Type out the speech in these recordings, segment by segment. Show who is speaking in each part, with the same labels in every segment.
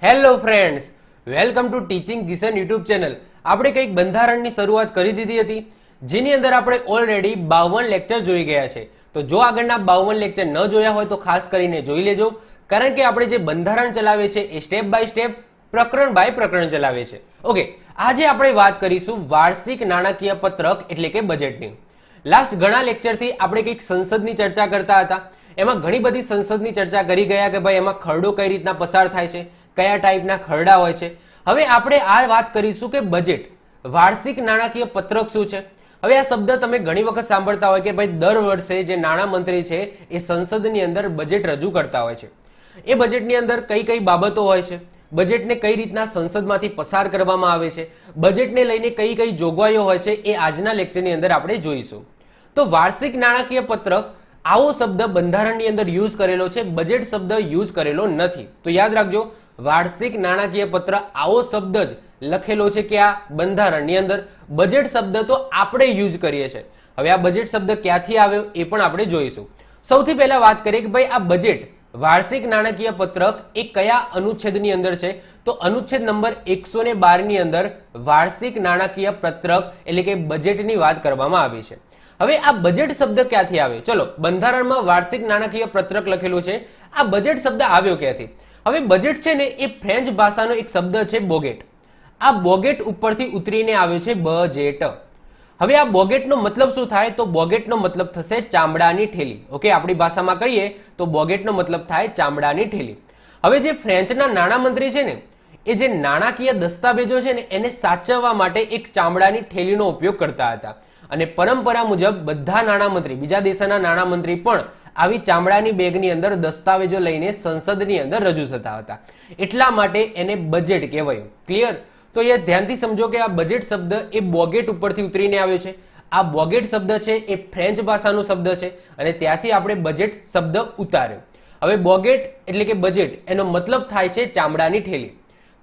Speaker 1: Hello friends, welcome to teaching Kishan YouTube channel. આપણે કંઈક બંધારણની શરૂઆત કરી દીધી હતી, જેની અંદર આપણે ઓલરેડી 52 લેક્ચર જોઈ ગયા છે। તો જો આગળના 52 લેક્ચર ન જોયા હોય તો ખાસ કરીને જોઈ લેજો, કારણ કે આપણે જે બંધારણ ચલાવે છે એ સ્ટેપ બાય સ્ટેપ, પ્રકરણ બાય પ્રકરણ ચલાવે છે। ઓકે, આજે આપણે વાત કરીશું વાર્ષિક નાણાકીય પત્રક એટલે કે બજેટની। લાસ્ટ ઘણા લેક્ચરથી આપણે કંઈક સંસદની ચર્ચા કરતા હતા, એમાં ઘણી બધી સંસદની ચર્ચા કરી ગયા કે ભાઈ એમાં ખરડો કઈ રીતના પસાર થાય છે, કયા ટાઈપના ખરડા હોય છે। હવે આપણે આ વાત કરીશું કે બજેટ, વાર્ષિક નાણાકીય પત્રક શું છે। હવે આ શબ્દ તમે ઘણી વખત સાંભળતા હોય કે ભાઈ દર વર્ષે જે નાણામંત્રી છે એ સંસદની અંદર બજેટ રજૂ કરતા હોય છે। એ બજેટની અંદર કઈ કઈ બાબતો હોય છે, બજેટને કઈ રીતના સંસદમાંથી પસાર કરવામાં આવે છે, બજેટને લઈને કઈ કઈ જોગવાઈઓ હોય છે, એ આજના લેક્ચરની અંદર આપણે જોઈશું। તો વાર્ષિક નાણાકીય પત્રક આવો શબ્દ બંધારણની અંદર યુઝ કરેલો છે, બજેટ શબ્દ યુઝ કરેલો નથી। તો યાદ રાખજો, વાર્ષિક નાણાકીય પત્ર આવો શબ્દ જ લખેલો છે કે આ બંધારણની અંદર, બજેટ શબ્દ તો આપણે યુઝ કરીએ છીએ। હવે આ બજેટ શબ્દ ક્યાંથી આવ્યો એ પણ આપણે જોઈશું। સૌથી પહેલા વાત કરીએ કે ભાઈ આ બજેટ વાર્ષિક નાણાકીય પત્રક એ કયા અનુચ્છેદની અંદર છે, તો અનુચ્છેદ નંબર 112 ની અંદર વાર્ષિક નાણાકીય પત્રક એટલે કે બજેટની વાત કરવામાં આવી છે। હવે આ બજેટ શબ્દ ક્યાંથી આવે, ચલો બંધારણમાં વાર્ષિક નાણાકીય પત્રક લખેલું છે, આ બજેટ શબ્દ આવ્યો ક્યાંથી? હવે બજેટ છે ને એ ફ્રેન્ચ ભાષાનો એક શબ્દ છે બોગેટ, આ બોગેટ ઉપરથી ઉતરીને આવ્યો છે બજેટ। હવે આ બોગેટનો મતલબ શું થાય, તો બોગેટનો મતલબ થશે ચામડાની ઠેલી। ઓકે, આપણી ભાષામાં કહીએ તો બોગેટનો મતલબ થાય ચામડાની ઠેલી। હવે જે ફ્રેન્ચના નાણામંત્રી છે ને એ જે નાણાકીય દસ્તાવેજો છે ને એને સાચવવા માટે એક ચામડાની ઠેલીનો ઉપયોગ કરતા હતા, અને પરંપરા મુજબ બધા નાણામંત્રી, બીજા દેશના નાણામંત્રી પણ આવી ચામડાની બેગની અંદર દસ્તાવેજો લઈને સંસદની અંદર રજૂ થતા હતા, એટલા માટે એને બજેટ કહેવાયું। ક્લિયર? તો એ ધ્યાનથી સમજો કે આ બજેટ શબ્દ એ બોગેટ ઉપરથી ઉતરીને આવ્યો છે। આ બોગેટ શબ્દ છે એ ફ્રેન્ચ ભાષાનો શબ્દ છે અને ત્યાંથી આપણે બજેટ શબ્દ ઉતાર્યો। હવે બોગેટ એટલે કે બજેટ એનો મતલબ થાય છે ચામડાની ઠેલી।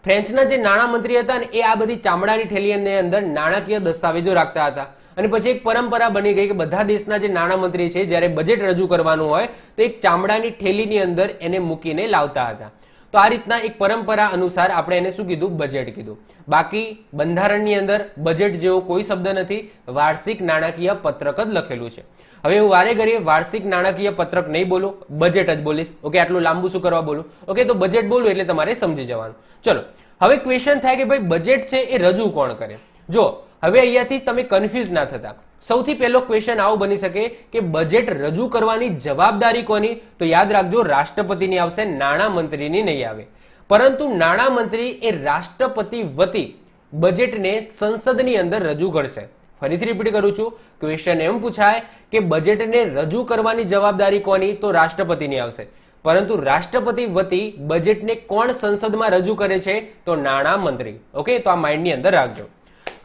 Speaker 1: ફ્રેન્ચના જે નાણામંત્રી હતા ને એ આ બધી ચામડાની ઠેલીની અંદર નાણાકીય દસ્તાવેજો રાખતા હતા, અને પછી એક પરંપરા બની ગઈ કે બધા દેશના જે નાણામંત્રી છે જ્યારે બજેટ રજૂ કરવાનું હોય તો એક ચામડાની ઠેલીની અંદર એને મૂકીને લાવતા હતા। તો આ રીતના એક પરંપરા અનુસાર આપણે એને શું કીધું, બજેટ કીધું। બાકી બંધારણની અંદર બજેટ જેવો કોઈ શબ્દ નથી, વાર્ષિક નાણાકીય પત્રક જ લખેલું છે। હવે હું વારે ઘડીએ વાર્ષિક નાણાકીય પત્રક નહીં બોલું, બજેટ જ બોલીશ। ઓકે, આટલું લાંબુ શું કરવા બોલું? ઓકે, તો બજેટ બોલું એટલે તમારે સમજી જવાનું। ચલો, હવે ક્વેશ્ચન થાય કે ભાઈ બજેટ છે એ રજૂ કોણ કરે? જો હવે અહીંયાથી તમે કન્ફ્યુઝ ના થતા, સૌથી પહેલો ક્વેશ્ચન આવો બની શકે કે બજેટ રજૂ કરવાની જવાબદારી કોની? તો યાદ રાખજો, રાષ્ટ્રપતિની આવશે, નાણામંત્રીની નહીં આવે। પરંતુ નાણામંત્રી એ રાષ્ટ્રપતિ વતી બજેટને સંસદની અંદર રજૂ કરશે। ફરીથી રિપીટ કરું છું, ક્વેશ્ચન એમ પૂછાય કે બજેટને રજૂ કરવાની જવાબદારી કોની? તો રાષ્ટ્રપતિની આવશે, પરંતુ રાષ્ટ્રપતિ વતી બજેટને કોણ સંસદમાં રજૂ કરે છે? તો નાણામંત્રી। ઓકે, તો આ માઇન્ડની અંદર રાખજો।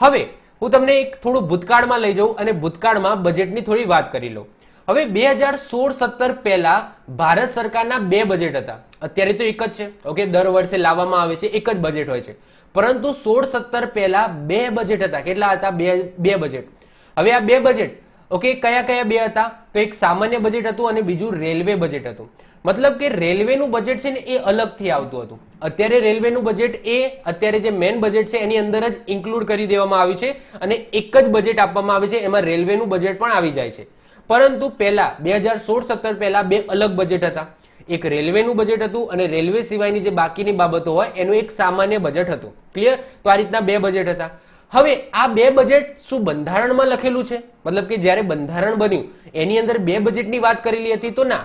Speaker 1: હવે હું તમને એક થોડું ભૂતકાળમાં લઈ જાઉં અને ભૂતકાળમાં બજેટની થોડી વાત કરી લઉં। હવે 2016-17 પહેલા ભારત સરકારના બે બજેટ હતા, અત્યારે તો એક જ છે। ઓકે, દર વર્ષે લાવવામાં આવે છે, એક જ બજેટ હોય છે, પરંતુ 16-17 પહેલા બે બજેટ હતા। કેટલા હતા? બે બજેટ। હવે આ બે બજેટ ઓકે કયા કયા બે હતા? તો એક સામાન્ય બજેટ હતું અને બીજું રેલવે બજેટ હતું। મતલબ કે રેલવેનું બજેટ છે ને એ અલગથી આવતું હતું। અત્યારે રેલવેનું બજેટ એ અત્યારે જે મેઇન બજેટ છે એની અંદર જ ઇન્ક્લુડ કરી દેવામાં આવ્યું છે અને એક જ બજેટ આપવામાં આવે છે, એમાં રેલવેનું બજેટ પણ આવી જાય છે। પરંતુ પહેલા 2016-17 પહેલા બે અલગ બજેટ હતા, એક રેલવેનું બજેટ હતું અને રેલવે સિવાયની જે બાકીની બાબતો હોય એનું એક સામાન્ય બજેટ હતું। ક્લિયર? તો આ રીતના બે બજેટ હતા। હવે આ બે બજેટ શું બંધારણમાં લખેલું છે? મતલબ કે જ્યારે બંધારણ બન્યું એની અંદર બે બજેટની વાત કરેલી હતી? તો ના,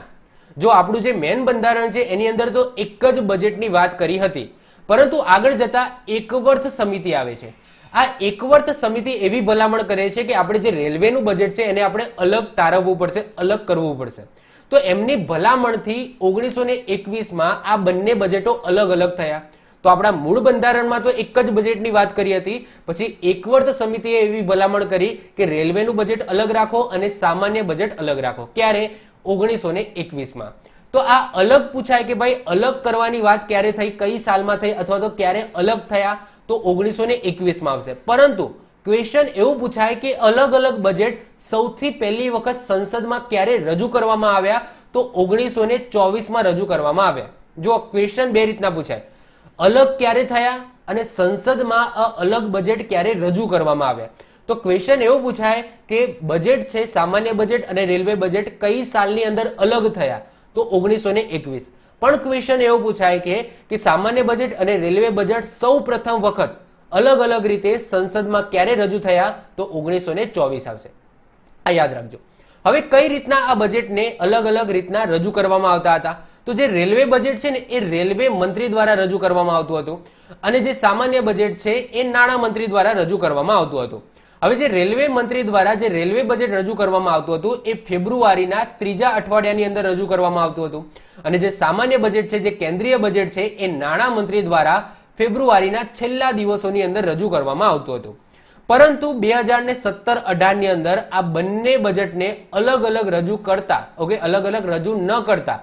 Speaker 1: જો આપણું જે મેન બંધારણ છે એની અંદર તો એક જ બજેટની વાત કરી હતી, પરંતુ આગળ જતા એકવર્થ સમિતિ આવે છે। આ એકવર્થ સમિતિ એવી ભલામણ કરે છે કે આપણે જે રેલવેનું બજેટ છે એને આપણે અલગ તારવવું પડશે, અલગ કરવું પડશે। તો એમની ભલામણથી 1921માં આ બંને બજેટો અલગ અલગ થયા। તો આપણા મૂળ બંધારણમાં તો એક જ બજેટની વાત કરી હતી, પછી એકવર્થ સમિતિએ એવી ભલામણ કરી કે રેલવેનું બજેટ અલગ રાખો અને સામાન્ય બજેટ અલગ રાખો। ક્યારે? 1921માં। તો આ અલગ પૂછાય કે ભાઈ અલગ કરવાની વાત ક્યારે થઈ, કઈ સાલમાં થઈ, અથવા તો ક્યારે અલગ થયા? તો 1921માં આવશે। પરંતુ ક્વેશ્ચન એવું પૂછાય કે અલગ અલગ બજેટ સૌથી પહેલી વખત સંસદમાં ક્યારે રજૂ કરવામાં આવ્યા? તો 1924માં રજૂ કરવામાં આવ્યા। જો ક્વેશ્ચન બે રીતના પૂછાય, અલગ ક્યારે થયા અને સંસદમાં આ અલગ બજેટ ક્યારે રજૂ કરવામાં આવ્યા? તો ક્વેશ્ચન એવો પૂછાય કે બજેટ છે, સામાન્ય બજેટ અને રેલવે બજેટ કઈ સાલની અંદર અલગ થયા? તો 1921. પણ ક્વેશ્ચન એવો પૂછાય કે સામાન્ય બજેટ અને રેલવે બજેટ સૌ પ્રથમ વખત અલગ અલગ રીતે સંસદમાં ક્યારે રજૂ થયા? તો 1924 આવશે. આ યાદ રાખજો. હવે કઈ રીતના આ બજેટને અલગ અલગ રીતના રજૂ કરવામાં આવતા હતા? તો જે રેલવે બજેટ છે ને એ રેલવે મંત્રી દ્વારા રજૂ કરવામાં આવતું હતું અને જે સામાન્ય બજેટ છે એ નાણાં મંત્રી દ્વારા રજૂ કરવામાં આવતું હતું. હવે જે રેલવે મંત્રી દ્વારા જે રેલવે બજેટ રજૂ કરવામાં આવતું હતું એ ફેબ્રુઆરીના 3જા અઠવાડિયાની અંદર રજૂ કરવામાં આવતું હતું અને જે સામાન્ય બજેટ છે, જે કેન્દ્રીય બજેટ છે, એ નાણાં મંત્રી દ્વારા ફેબ્રુઆરીના છેલ્લા દિવસોની અંદર રજૂ કરવામાં આવતું હતું. પરંતુ 2017-18 ની અંદર આ બંને બજેટને અલગ અલગ રજૂ કરતા, ઓકે, અલગ અલગ રજૂ ન કરતા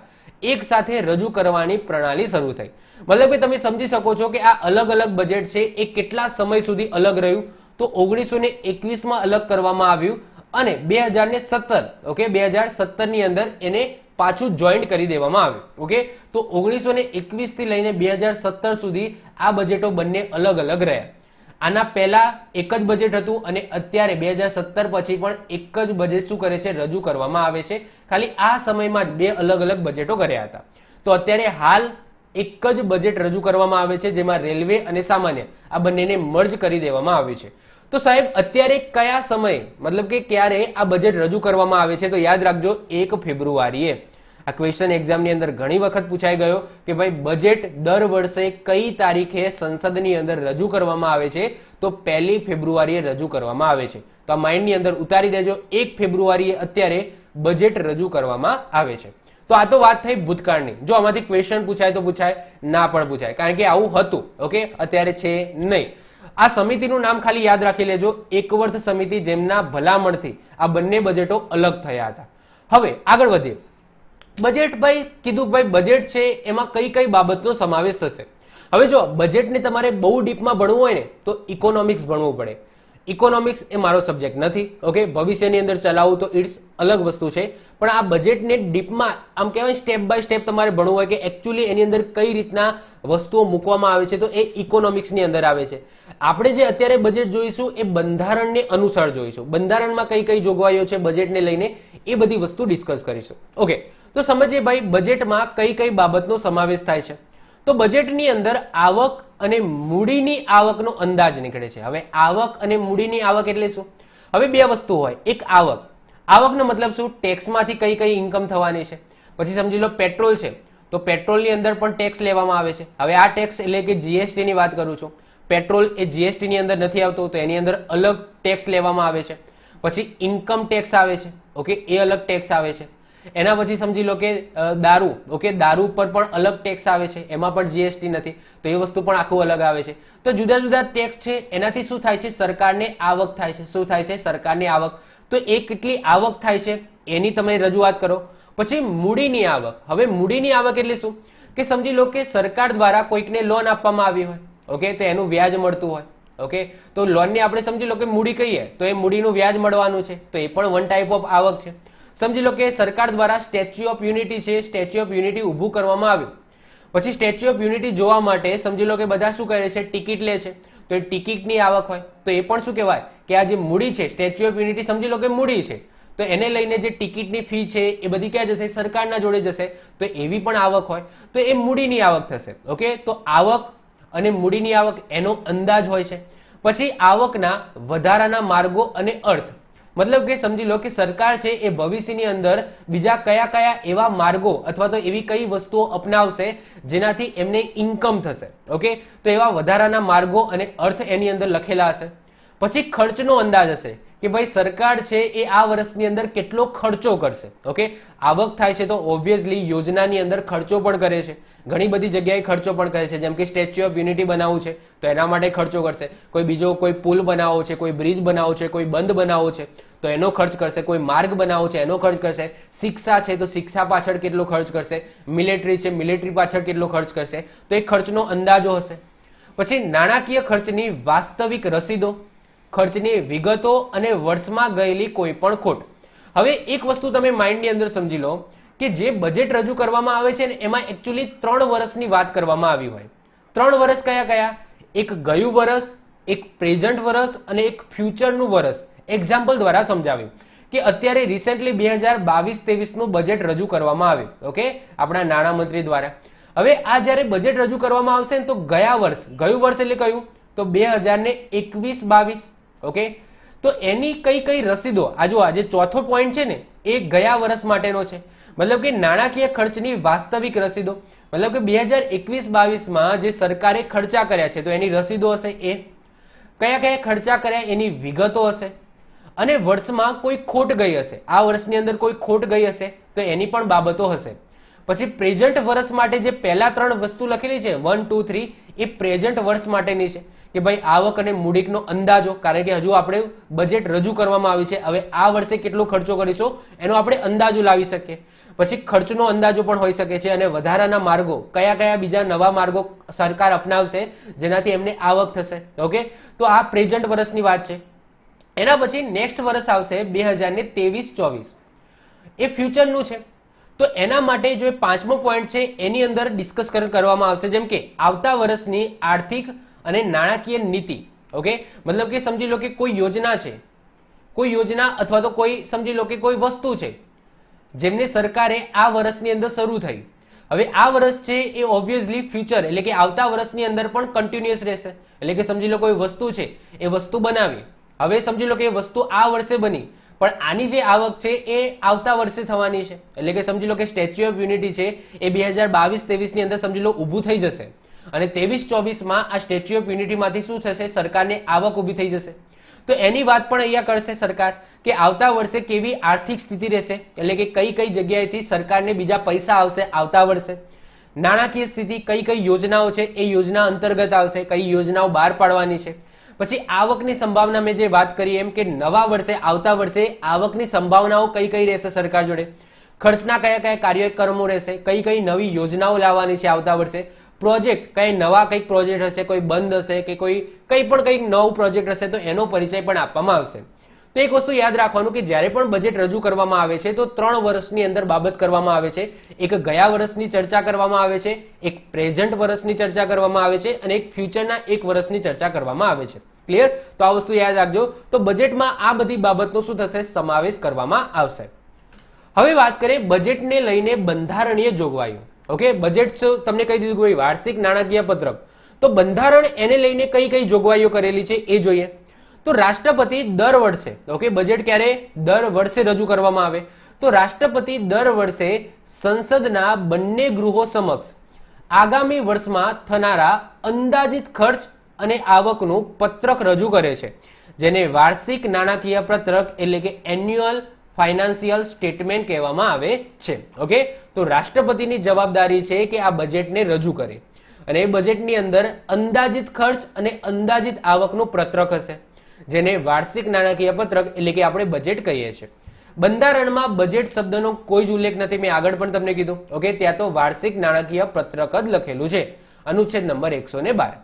Speaker 1: એક સાથે રજૂ કરવાની પ્રણાલી શરૂ થઈ. મતલબ કે તમે સમજી શકો છો કે આ અલગ અલગ બજેટ છે એ કેટલા સમય સુધી અલગ રહ્યું? તો 1921 અલગ કરવામાં આવ્યું અને 2017, ઓકે, 2017 ની અંદર એને પાછું જોઈન્ટ કરી દેવામાં આવ્યું. ઓકે, તો 1921 થી લઈને 2017 સુધી આ બજેટો બંને અલગ અલગ રહ્યા. આના પહેલા એક જ બજેટ હતું અને અત્યારે 2017 પછી પણ એક જ બજેટ શું કરે છે? રજૂ કરવામાં આવે છે. ખાલી આ સમયમાં જ બે અલગ અલગ બજેટો કર્યા હતા. તો અત્યારે હાલ એક જ બજેટ રજૂ કરવામાં આવે છે જેમાં રેલવે અને સામાન્ય આ બંનેને મર્જ કરી દેવામાં આવ્યું છે. તો સાહેબ અત્યારે કયા સમયે, મતલબ કે ક્યારે આ બજેટ રજૂ કરવામાં આવે છે? તો યાદ રાખજો 1 ફેબ્રુઆરીએ. આ ક્વેશ્ચન એક્ઝામની અંદર ઘણી વખત પૂછાઈ ગયો કે ભાઈ બજેટ દર વર્ષે કઈ તારીખે સંસદની અંદર રજૂ કરવામાં આવે છે? તો 1 ફેબ્રુઆરીએ રજૂ કરવામાં આવે છે. તો આ માઇન્ડની અંદર ઉતારી દેજો, 1 ફેબ્રુઆરીએ અત્યારે બજેટ રજૂ કરવામાં આવે છે. તો આ તો વાત થઈ ભૂતકાળની. જો આમાંથી ક્વેશ્ચન પૂછાય તો પૂછાય, ના પણ પૂછાય, કારણ કે આવું હતું. ઓકે, અત્યારે છે નહીં. આ સમિતિનું નામ ખાલી યાદ રાખી લેજો, એકવર્થ સમિતિ, જેમના ભલામણથી આ બંને બજેટો અલગ થયા હતા. હવે આગળ વધીએ. બજેટ, ભાઈ કીધું ભાઈ બજેટ છે એમાં કઈ કઈ બાબતનો સમાવેશ થશે? હવે જો બજેટને તમારે બહુ ડીપમાં ભણવું હોય ને તો ઇકોનોમિક્સ ભણવું પડે. ઇકોનોમિક્સ એ મારો સબ્જેક્ટ નથી. ઓકે, ભવિષ્યની અંદર ચલાવવું તો ઇટ્સ અલગ વસ્તુ છે, પણ આ બજેટને ડીપમાં આમ કહેવાય સ્ટેપ બાય સ્ટેપ તમારે ભણવું હોય કે એકચ્યુઅલી એની અંદર કઈ રીતના વસ્તુઓ મૂકવામાં આવે છે, તો એ ઇકોનોમિક્સની અંદર આવે છે. આપણે જે અત્યારે બજેટ જોઈશું એ બંધારણને અનુસાર જોઈશું. બંધારણમાં કઈ કઈ જોગવાઈઓ છે બજેટને લઈને એ બધી વસ્તુ ડિસ્કસ કરીશું. ઓકે, તો સમજીએ ભાઈ બજેટમાં કઈ કઈ બાબતનો સમાવેશ થાય છે. તો બજેટની અંદર આવક અને મૂડીની આવકનો અંદાજ નીકળે છે. હવે આવક અને મૂડીની આવક એટલે શું? હવે બે વસ્તુ હોય. એક આવક, આવકનો મતલબ શું? ટેક્સમાંથી કઈ કઈ ઇન્કમ થવાની છે. પછી સમજી લો પેટ્રોલ છે તો પેટ્રોલની અંદર પણ ટેક્સ લેવામાં આવે છે. હવે આ ટેક્સ એટલે કે જીએસટી ની વાત કરું છું. પેટ્રોલ એ જીએસટી ની અંદર નથી આવતો, તો એની અંદર અલગ ટેક્સ લેવામાં આવે છે. પછી ઇન્કમ ટેક્સ આવે છે. ઓકે, એ અલગ ટેક્સ આવે છે. એના પછી સમજી લો કે દારૂ, ઓકે, દારૂ પર પણ અલગ ટેક્સ આવે છે, એમાં પણ જીએસટી નથી, તો એ વસ્તુ પણ આખું અલગ આવે છે. તો જુદા જુદા ટેક્સ છે, એનાથી શું થાય છે? સરકારને આવક થાય છે. શું થાય છે? સરકારની આવક. તો એ કેટલી આવક થાય છે એની તમે રજૂઆત કરો. પછી મૂડીની આવક. હવે મૂડીની આવક એટલે શું? કે સમજી લો કે સરકાર દ્વારા કોઈકને લોન આપવામાં આવી હોય, ઓકે, તો એનું વ્યાજ મળતું હોય. ઓકે, તો લોનની આપણે સમજી લો કે મૂડી કહીએ તો એ મૂડીનું વ્યાજ મળવાનું છે, તો એ પણ વન ટાઈપ ઓફ આવક છે. સમજી લો કે સરકાર દ્વારા સ્ટેચ્યુ ઓફ યુનિટી છે, સ્ટેચ્યુ ઓફ યુનિટી ઊભું કરવામાં આવ્યું. પછી સ્ટેચ્યુ ઓફ યુનિટી જોવા માટે સમજી લો કે બધા શું કરે છે? ટિકિટ લે છે, તો એ ટિકિટની આવક હોય. તો એ પણ શું કહેવાય? કે આ જે મૂડી છે, સ્ટેચ્યુ ઓફ યુનિટી સમજી લો કે મૂડી છે, તો એને લઈને જે ટિકિટની ફી છે એ બધી ક્યાં જશે? સરકારના જોડે જશે. તો એવી પણ આવક હોય, તો એ મૂડીની આવક થશે. ઓકે, તો આવક અને મૂડીની આવક એનો અંદાજ હોય છે. પછી આવકના વધારાના માર્ગો અને અર્થ, મતલબ કે સમજી લો કે સરકાર છે એ ભવિષ્યની અંદર બીજા કયા કયા એવા માર્ગો અથવા તો એવી કઈ વસ્તુઓ અપનાવશે જેનાથી એમને ઇન્કમ થશે. ઓકે, તો એવા વધારાના માર્ગો અને અર્થ એની અંદર લખેલા હશે. પછી ખર્ચનો અંદાજ હશે કે ભાઈ સરકાર છે એ આ વર્ષની અંદર કેટલો ખર્ચો કરશે. ઓકે, આવક થાય છે તો ઓબ્વિયસલી યોજનાની અંદર ખર્ચો પણ કરે છે, ઘણી બધી જગ્યાએ ખર્ચો પણ કરે છે. જેમ કે સ્ટેચ્યુ ઓફ યુનિટી બનાવવું છે તો એના માટે ખર્ચો કરશે, કોઈ બીજો કોઈ પુલ બનાવવો છે, કોઈ બ્રિજ બનાવવો છે, કોઈ બંધ બનાવવો છે તો એનો ખર્ચ કરશે, કોઈ માર્ગ બનાવવો છે એનો ખર્ચ કરશે, શિક્ષા છે તો શિક્ષા પાછળ કેટલો ખર્ચ કરશે, મિલિટરી છે મિલિટરી પાછળ કેટલો ખર્ચ કરશે, તો એ ખર્ચનો અંદાજો હશે. પછી નાણાકીય ખર્ચની વાસ્તવિક રસીદો, ખર્ચની વિગતો અને વર્ષમાં ગયેલી કોઈ પણ ખોટ. હવે એક વસ્તુ તમે માઇન્ડની અંદર સમજી લો કે જે બજેટ રજૂ કરવામાં આવે છે ને એમાં એકચ્યુઅલી 3 વર્ષની વાત કરવામાં આવી હોય. ત્રણ વર્ષ કયા કયા? એક ગયું વર્ષ, એક પ્રેઝન્ટ વર્ષ અને એક ફ્યુચરનું વર્ષ એક્ઝામ્પલ દ્વારા સમજાવ્યું કે અત્યારે રિસેન્ટલી 2022-23 નું બજેટ રજૂ કરવામાં આવ્યું, ઓકે, આપણા નાણામંત્રી દ્વારા. હવે આ જ્યારે બજેટ રજૂ કરવામાં આવશે ને તો ગયા વર્ષ, ગયું વર્ષ એટલે કયું? તો 2021-22, ઓકે. તો એની કઈ કઈ રસીદો, આ જો આજે ચોથો પોઈન્ટ છે ને એ ગયા વર્ષ માટેનો છે, મતલબ કે નાણાકીય ખર્ચની વાસ્તવિક રસીદો, મતલબ કે 2021-22 જે સરકારે ખર્ચા કર્યા છે તો એની રસીદો હશે, એ કયા કયા ખર્ચા કર્યા એની વિગતો હશે, અને વર્ષમાં કોઈ ખોટ ગઈ હશે, આ વર્ષની અંદર કોઈ ખોટ ગઈ હશે તો એની પણ બાબતો હશે. પછી પ્રેઝન્ટ વર્ષ માટે જે પહેલા ત્રણ વસ્તુ લખેલી છે 1, 2, 3 એ પ્રેઝન્ટ વર્ષ માટેની છે કે ભાઈ આવક અને મૂડીનો અંદાજો, કારણ કે હજુ આપણે બજેટ રજૂ કરવામાં આવ્યું છે, હવે આ વર્ષે કેટલો ખર્ચો કરીશું એનો આપણે અંદાજો લાવી શકીએ. પછી ખર્ચનો અંદાજો પણ હોઈ શકે છે, અને વધારાના માર્ગો કયા કયા બીજા નવા માર્ગો સરકાર અપનાવશે જેનાથી એમને આવક થશે, ઓકે. તો આ પ્રેઝન્ટ વર્ષની વાત છે. એના પછી નેક્સ્ટ વર્ષ આવશે 2023-24, એ ફ્યુચરનું છે. તો એના માટે જો પાંચમો પોઈન્ટ છે એની અંદર ડિસ્કસ કરવામાં આવશે, જેમ કે આવતા વર્ષની આર્થિક અને નાણાકીય નીતિ, ઓકે. મતલબ કે સમજી લો કે કોઈ યોજના છે, કોઈ યોજના અથવા તો કોઈ સમજી લો કે કોઈ વસ્તુ છે જેમને સરકારે આ વર્ષની અંદર શરૂ થઈ. હવે આ વર્ષ છે એ ઓબ્વિયસલી ફ્યુચર એટલે કે આવતા વર્ષની અંદર પણ કન્ટિન્યુઅસ રહેશે, એટલે કે સમજી લો કોઈ વસ્તુ છે એ વસ્તુ બનાવી, હવે સમજી લો કે એ વસ્તુ આ વર્ષે બની પણ આની જે આવક છે એ આવતા વર્ષે થવાની છે, એટલે કે સમજી લો કે સ્ટેચ્યુ ઓફ યુનિટી છે એ 2022-23 ની અંદર સમજી લો ઊભું થઈ જશે, અને 23-24 આ સ્ટેચ્યુ ઓફ યુનિટી માંથી શું થશે? સરકારને આવક ઊભી થઈ જશે. તો એની વાત પણ અહીંયા કરશે સરકાર કે આવતા વર્ષે કેવી આર્થિક સ્થિતિ રહેશે, એટલે કે કઈ કઈ જગ્યાએથી સરકારને બીજા પૈસા આવશે આવતા વર્ષે, નાણાકીય સ્થિતિ કઈ કઈ યોજનાઓ છે એ યોજના અંતર્ગત આવશે, કઈ યોજનાઓ બહાર પાડવાની છે. પછી આવકની સંભાવના મેં જે વાત કરી એમ કે નવા વર્ષે આવતા વર્ષે આવકની સંભાવનાઓ કઈ કઈ રહેશે સરકાર જોડે, ખર્ચના કયા કયા કાર્યક્રમો રહેશે, કઈ કઈ નવી યોજનાઓ લાવવાની છે આવતા વર્ષે, પ્રોજેક્ટ કઈ નવા કઈક પ્રોજેક્ટ હશે, કોઈ બંધ હશે કે કોઈ કઈ પણ કઈક નવું પ્રોજેક્ટ હશે તો એનો પરિચય પણ આપવામાં આવશે. તો એક વસ્તુ યાદ રાખવાનું કે જ્યારે પણ બજેટ રજૂ કરવામાં આવે છે તો 3 વર્ષની અંદર બાબત કરવામાં આવે છે. એક ગયા વર્ષની ચર્ચા કરવામાં આવે છે, એક પ્રેઝન્ટ વર્ષની ચર્ચા કરવામાં આવે છે અને એક ફ્યુચરના 1 વર્ષની ચર્ચા કરવામાં આવે છે. ક્લિયર? તો આ વસ્તુ યાદ રાખજો. તો બજેટમાં આ બધી બાબતનો શું થશે? સમાવેશ કરવામાં આવશે. હવે વાત કરીએ બજેટને લઈને બંધારણીય જોગવાઈઓ. ઓકે, બજેટ તમને કહી દીધું કે વાર્ષિક નાણાકીય પત્રક, તો બંધારણ એને લઈને કઈ કઈ જોગવાઈઓ કરેલી છે એ જોઈએ. તો રાષ્ટ્રપતિ દર વર્ષે, ઓકે, બજેટ ક્યારે? દર વર્ષે રજૂ કરવામાં આવે. તો રાષ્ટ્રપતિ દર વર્ષે સંસદના બંને ગૃહો સમક્ષ આગામી વર્ષમાં થનારા અંદાજિત ખર્ચ અને આવકનું પત્રક રજૂ કરે છે, જેને વાર્ષિક નાણાકીય પત્રક એટલે કે એન્યુઅલ ફાઇનાન્સિયલ સ્ટેટમેન્ટ કહેવામાં આવે છે. ઓકે, તો રાષ્ટ્રપતિની જવાબદારી છે કે આ બજેટને રજૂ કરે, અને એ બજેટની અંદર અંદાજિત ખર્ચ અને અંદાજિત આવકનું પત્રક હશે, જેને વાર્ષિક નાણાકીય પત્રક એટલે કે આપણે બજેટ કહીએ છીએ. બંધારણમાં બજેટ શબ્દનો કોઈ જ ઉલ્લેખ નથી, મેં આગળ પણ તમને કીધું. ઓકે, ત્યાં તો વાર્ષિક નાણાકીય પત્રક જ લખેલું છે, અનુચ્છેદ નંબર 112.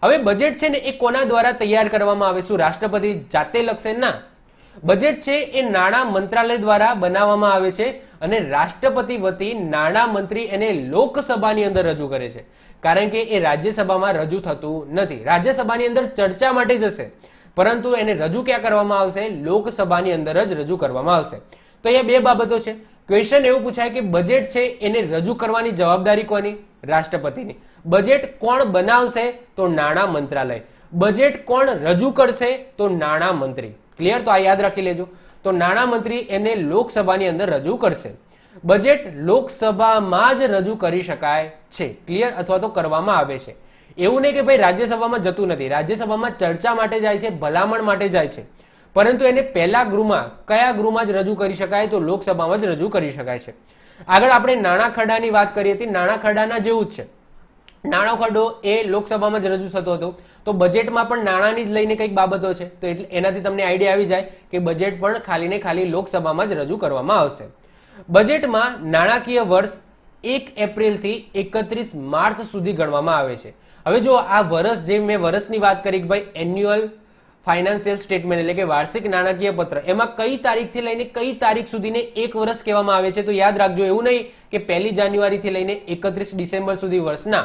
Speaker 1: હવે બજેટ છે ને એ કોના દ્વારા તૈયાર કરવામાં આવે? શું રાષ્ટ્રપતિ જાતે લખશે? ના, બજેટ છે એ નાણાં મંત્રાલય દ્વારા બનાવવામાં આવે છે, અને રાષ્ટ્રપતિ વતી નાણાં મંત્રી એને લોકસભાની અંદર રજૂ કરે છે, કારણ કે એ રાજ્યસભામાં રજૂ થતું નથી. રાજ્યસભાની અંદર ચર્ચા માટે જશે, પરંતુ એને રજૂ ક્યાં કરવામાં આવશે? લોકસભાની અંદર જ રજૂ કરવામાં આવશે. તો અહીંયા બે બાબતો છે. ક્વેશ્ચન એવું પૂછાય કે બજેટ છે એને રજૂ કરવાની જવાબદારી કોની? રાષ્ટ્રપતિની. બજેટ કોણ બનાવશે? તો નાણાં મંત્રાલય. બજેટ કોણ રજૂ કરશે? તો નાણાં મંત્રી. ક્લિયર? તો આ યાદ રાખી લેજો. તો નાણાં મંત્રી એને લોકસભાની અંદર રજૂ કરશે. બજેટ લોકસભામાં જ રજૂ કરી શકાય છે. ક્લિયર? અથવા તો કરવામાં આવે છે. એવું નહીં કે ભાઈ રાજ્યસભામાં જતું નથી, રાજ્યસભામાં ચર્ચા માટે જાય છે, ભલામણ માટે જાય છે, પરંતુ એને પહેલા ગૃહમાં, કયા ગૃહમાં જ રજૂ કરી શકાય? તો લોકસભામાં જ રજૂ કરી શકાય છે. આગળ આપણે નાણાં ખરડાની વાત કરી હતી. નાણાં ખરડાના જેવું જ છે. નાણાં ખરડો એ લોકસભામાં જ રજૂ થતો હતો, તો બજેટમાં પણ નાણાંની જ લઈને કંઈક બાબતો છે, તો એટલે એનાથી તમને આઈડિયા આવી જાય કે બજેટ પણ ખાલી ને ખાલી લોકસભામાં જ રજૂ કરવામાં આવશે. બજેટમાં નાણાકીય વર્ષ 1 એપ્રિલથી 31 માર્ચ સુધી ગણવામાં આવે છે. હવે જો આ વર્ષ, જે મેં વર્ષની વાત કરી કે ભાઈ એન્યુઅલ ફાઇનાન્શિયલ સ્ટેટમેન્ટ એટલે કે વાર્ષિક નાણાકીય પત્ર, એમાં કઈ તારીખથી લઈને કઈ તારીખ સુધીને 1 વર્ષ કહેવામાં આવે છે? તો યાદ રાખજો, એવું નહીં કે 1 જાન્યુઆરીથી લઈને 31 ડિસેમ્બર સુધી વર્ષ. ના,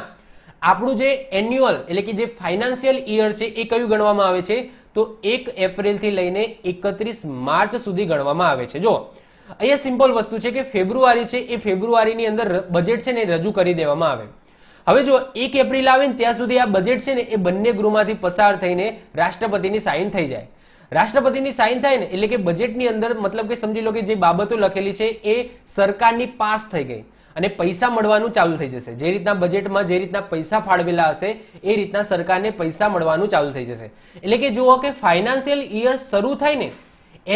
Speaker 1: આપણું જે એન્યુઅલ એટલે કે જે ફાઇનાન્શિયલ યર છે એ કયું ગણવામાં આવે છે? તો 1 એપ્રિલથી લઈને 31 માર્ચ સુધી ગણવામાં આવે છે. જો અહીંયા સિમ્પલ વસ્તુ છે કે ફેબ્રુઆરી છે એ ફેબ્રુઆરીની અંદર બજેટ છે ને રજૂ કરી દેવામાં આવે. હવે જો 1 એપ્રિલ આવે ને ત્યાં સુધી આ બજેટ છે ને એ બંને ગૃહમાંથી પસાર થઈને રાષ્ટ્રપતિની સાઇન થઈ જાય. રાષ્ટ્રપતિની સાઇન થાય ને એટલે કે બજેટની અંદર મતલબ કે સમજી લો કે જે બાબતો લખેલી છે એ સરકારની પાસ થઈ ગઈ અને પૈસા મળવાનું ચાલુ થઈ જશે. જે રીતના બજેટમાં જે રીતના પૈસા ફાળવેલા હશે એ રીતના સરકારને પૈસા મળવાનું ચાલુ થઈ જશે. એટલે કે જુઓ કે ફાઇનાન્શિયલ યર શરૂ થાય ને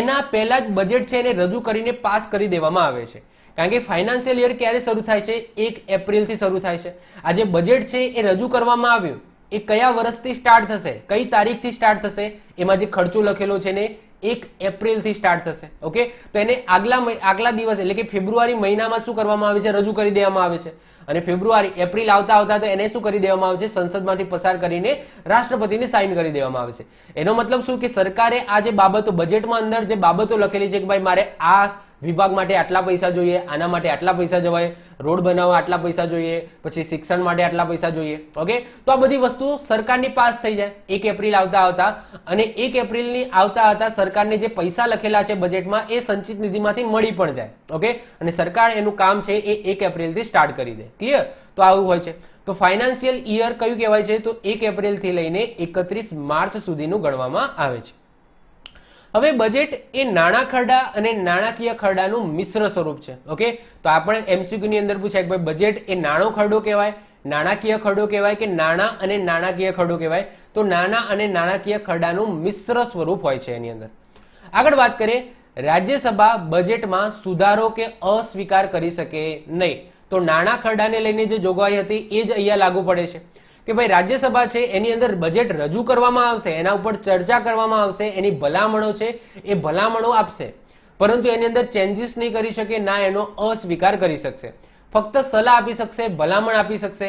Speaker 1: એના પહેલા જ બજેટ છે એને રજૂ કરીને પાસ કરી દેવામાં આવે છે. કારણ કે ફાઇનાન્શિયલ યર ક્યારે શરૂ થાય છે? 1 એપ્રિલથી શરૂ થાય છે. આ જે બજેટ છે એ રજૂ કરવામાં આવ્યું એ કયા વર્ષથી સ્ટાર્ટ થશે, કઈ તારીખથી સ્ટાર્ટ થશે? એમાં જે ખર્ચો લખેલો છે ને 1 એપ્રિલથી સ્ટાર્ટ થશે. ઓકે, તો એને આગલા દિવસ એટલે કે ફેબ્રુઆરી મહિનામાં શું કરવામાં આવે છે? રજૂ કરી દેવામાં આવે છે. અને ફેબ્રુઆરી એપ્રિલ આવતા તો એને શું કરી દેવામાં આવે છે? સંસદમાંથી પસાર કરીને રાષ્ટ્રપતિને સાઇન કરી દેવામાં આવે છે. એનો મતલબ શું કે સરકારે આ જે બાબતો બજેટમાં અંદર જે બાબતો લખેલી છે કે ભાઈ મારે આ વિભાગ માટે આટલા પૈસા જોઈએ, આના માટે આટલા પૈસા જવાય, રોડ બનાવવા આટલા પૈસા જોઈએ, પછી શિક્ષણ માટે આટલા પૈસા જોઈએ. ઓકે, તો આ બધી વસ્તુ સરકારની પાસ થઈ જાય 1 એપ્રિલ આવતા અને 1 એપ્રિલની આવતા સરકારને જે પૈસા લખેલા છે બજેટમાં એ સંચિત નિધિમાંથી મળી પણ જાય. ઓકે, અને સરકાર એનું કામ છે એ 1 એપ્રિલથી સ્ટાર્ટ કરી દે. ક્લિયર? તો આવું હોય છે. તો ફાઇનાન્શિયલ યર કયું કહેવાય છે? તો 1 એપ્રિલથી લઈને 31 માર્ચ સુધીનું ગણવામાં આવે છે. હવે બજેટ એ નાણાં ખરડા અને નાણાકીય ખરડાનું મિશ્ર સ્વરૂપ છે. ઓકે, તો આપણે એમસીક્યુ ની અંદર પૂછાય કે ભાઈ બજેટ એ નાણો ખરડો કહેવાય, નાણાકીય ખરડો કહેવાય કે નાણાં અને નાણાકીય ખરડો કહેવાય? તો નાણાં અને નાણાકીય ખરડાનું મિશ્ર સ્વરૂપ હોય છે એની અંદર. આગળ વાત કરીએ, રાજ્યસભા બજેટમાં સુધારો કે અસ્વીકાર કરી શકે નહીં. તો નાણાં ખરડાને લઈને જે જોગવાઈ હતી એ જ અહીંયા લાગુ પડે છે કે ભાઈ રાજ્યસભા છે એની અંદર બજેટ રજૂ કરવામાં આવશે, એના ઉપર ચર્ચા કરવામાં આવશે, એની ભલામણો છે એ ભલામણો આપશે, પરંતુ એની અંદર ચેન્જીસ નહીં કરી શકે, ના એનો અસ્વીકાર કરી શકશે. ફક્ત સલાહ આપી શકશે, ભલામણ આપી શકશે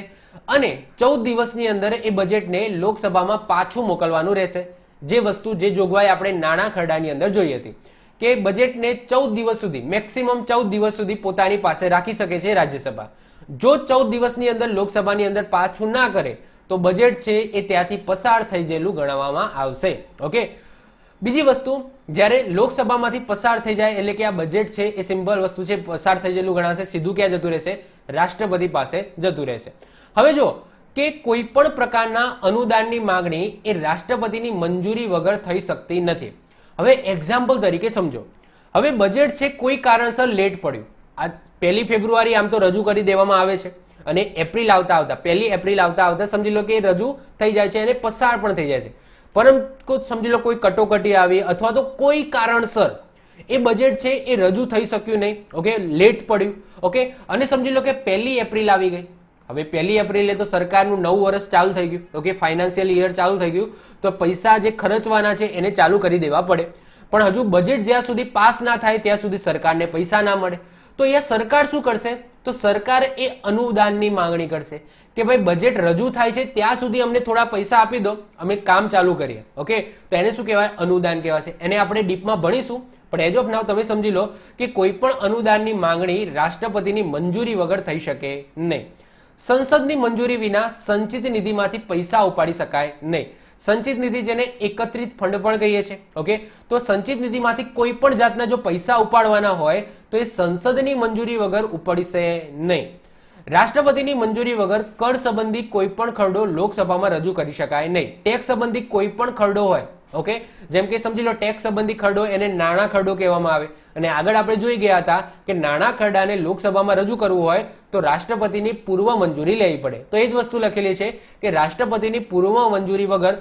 Speaker 1: અને 14 દિવસની અંદર એ બજેટને લોકસભામાં પાછું મોકલવાનું રહેશે. જે વસ્તુ જે જોગવાઈ આપણે નાણાં ખરડાની અંદર જોઈ હતી કે બજેટને 14 દિવસ સુધી મેક્સિમમ 14 દિવસ સુધી પોતાની પાસે રાખી શકે છે રાજ્યસભા. જો 14 દિવસની અંદર લોકસભાની અંદર પાછું ના કરે તો બજેટ છે એ ત્યાંથી પસાર થઈ ગયેલું ગણવામાં આવશે. ઓકે, બીજી વસ્તુ, જ્યારે લોકસભામાંથી પસાર થઈ જાય એટલે કે આ બજેટ છે એ સિમ્પલ વસ્તુ છે, પસાર થઈ ગયેલું ગણાશે, સીધું ક્યાં જતું રહેશે? રાષ્ટ્રપતિ પાસે જતું રહેશે. હવે જો કે કોઈ પણ પ્રકારના અનુદાનની માંગણી એ રાષ્ટ્રપતિની મંજૂરી વગર થઈ શકતી નથી. હવે એક્ઝામ્પલ તરીકે સમજો, હવે બજેટ છે કોઈ કારણસર લેટ પડ્યું, આ 1 ફેબ્રુઆરી આમ તો રજૂ કરી દેવામાં આવે છે અને એપ્રિલ આવતા 1 એપ્રિલ આવતા સમજી લો કે રજૂ થઈ જાય છે અને પસાર પણ થઈ જાય છે, પરંતુ સમજી લો કોઈ કટોકટી આવી અથવા તો કોઈ કારણસર એ બજેટ છે એ રજૂ થઈ શક્યું નહીં. ઓકે, લેટ પડ્યું. ઓકે, અને સમજી લો કે 1 એપ્રિલ આવી ગઈ. હવે 1 એપ્રિલે તો સરકારનું નવું વર્ષ ચાલુ થઈ ગયું. ઓકે, ફાઇનાન્શિયલ યર ચાલુ થઈ ગયું, તો પૈસા જે ખર્ચવાના છે એને ચાલુ કરી દેવા પડે. પણ હજુ બજેટ જ્યાં સુધી પાસ ના થાય ત્યાં સુધી સરકારને પૈસા ના મળે. તો અહીંયા સરકાર શું કરશે? તો સરકાર એ અનુદાનની માંગણી કરશે કે ભાઈ બજેટ રજૂ થાય છે ત્યાં સુધી અમને થોડા પૈસા આપી દો, અમે કામ ચાલુ કરીએ. ઓકે, તો એને શું કહેવાય? અનુદાન કહેવાશે. એને આપણે ડીપમાં ભણીશું, પણ એજ ઓફ નાવ તમે સમજી લો કે કોઈ પણ અનુદાનની માંગણી રાષ્ટ્રપતિની મંજૂરી વગર થઈ શકે નહીં. સંસદની મંજૂરી વિના સંચિત નિધિમાંથી પૈસા ઉપાડી શકાય નહીં. સંચિત નિધિ જેને એકત્રિત ફંડ પણ કહીએ છીએ. ઓકે, તો સંચિત નિધિમાંથી કોઈ પણ જાતના જો પૈસા ઉપાડવાના હોય તો એ સંસદની મંજૂરી વગર ઉપાડશે નહીં. રાષ્ટ્રપતિની મંજૂરી વગર કર સંબંધી કોઈ પણ ખરડો લોકસભામાં રજૂ કરી શકાય નહીં. ટેક્સ સંબંધી કોઈ પણ ખરડો હોય, ઓકે, જેમ કે સમજી લો ટેક્સ સંબંધી ખરડો એને નાણાં ખરડો કહેવામાં આવે. અને આગળ આપણે જોઈ ગયા હતા કે નાણાં ખરડાને લોકસભામાં રજૂ કરવું હોય તો રાષ્ટ્રપતિની પૂર્વ મંજૂરી લેવી પડે. તો એ જ વસ્તુ લખેલી છે કે રાષ્ટ્રપતિની પૂર્વ મંજૂરી વગર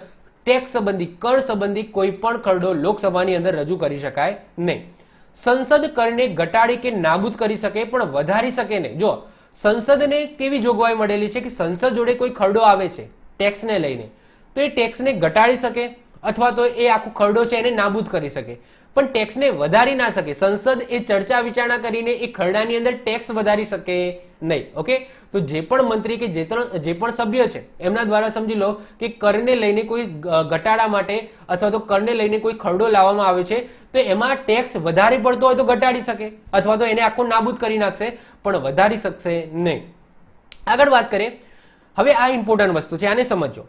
Speaker 1: ટેક્સ સંબંધી કર સંબંધી કોઈ પણ ખરડો લોકસભાની અંદર રજૂ કરી શકાય નહીં. સંસદ કરને ઘટાડી કે નાબૂદ કરી શકે પણ વધારી શકે નહીં. જો સંસદને કેવી જોગવાઈ મળેલી છે કે સંસદ જોડે કોઈ ખરડો આવે છે ટેક્સને લઈને તો એ ટેક્સને ઘટાડી શકે અથવા તો એ આખો ખરડો છે એને નાબૂદ કરી શકે, પણ ટેક્સને વધારી ના શકે. સંસદ એ ચર્ચા વિચારણા કરીને એ ખરડાની અંદર ટેક્સ વધારી શકે નહીં. ઓકે, તો જે પણ મંત્રી કે જે પણ સભ્ય છે એમના દ્વારા સમજી લો કે કરને લઈને કોઈ ઘટાડા માટે અથવા તો કરને લઈને કોઈ ખરડો લાવવામાં આવે છે તો એમાં ટેક્સ વધારે પડતો હોય તો ઘટાડી શકે અથવા તો એને આખો નાબૂદ કરી નાખશે, પણ વધારી શકશે નહીં. આગળ વાત કરીએ, હવે આ ઇમ્પોર્ટન્ટ વસ્તુ છે, આને સમજો.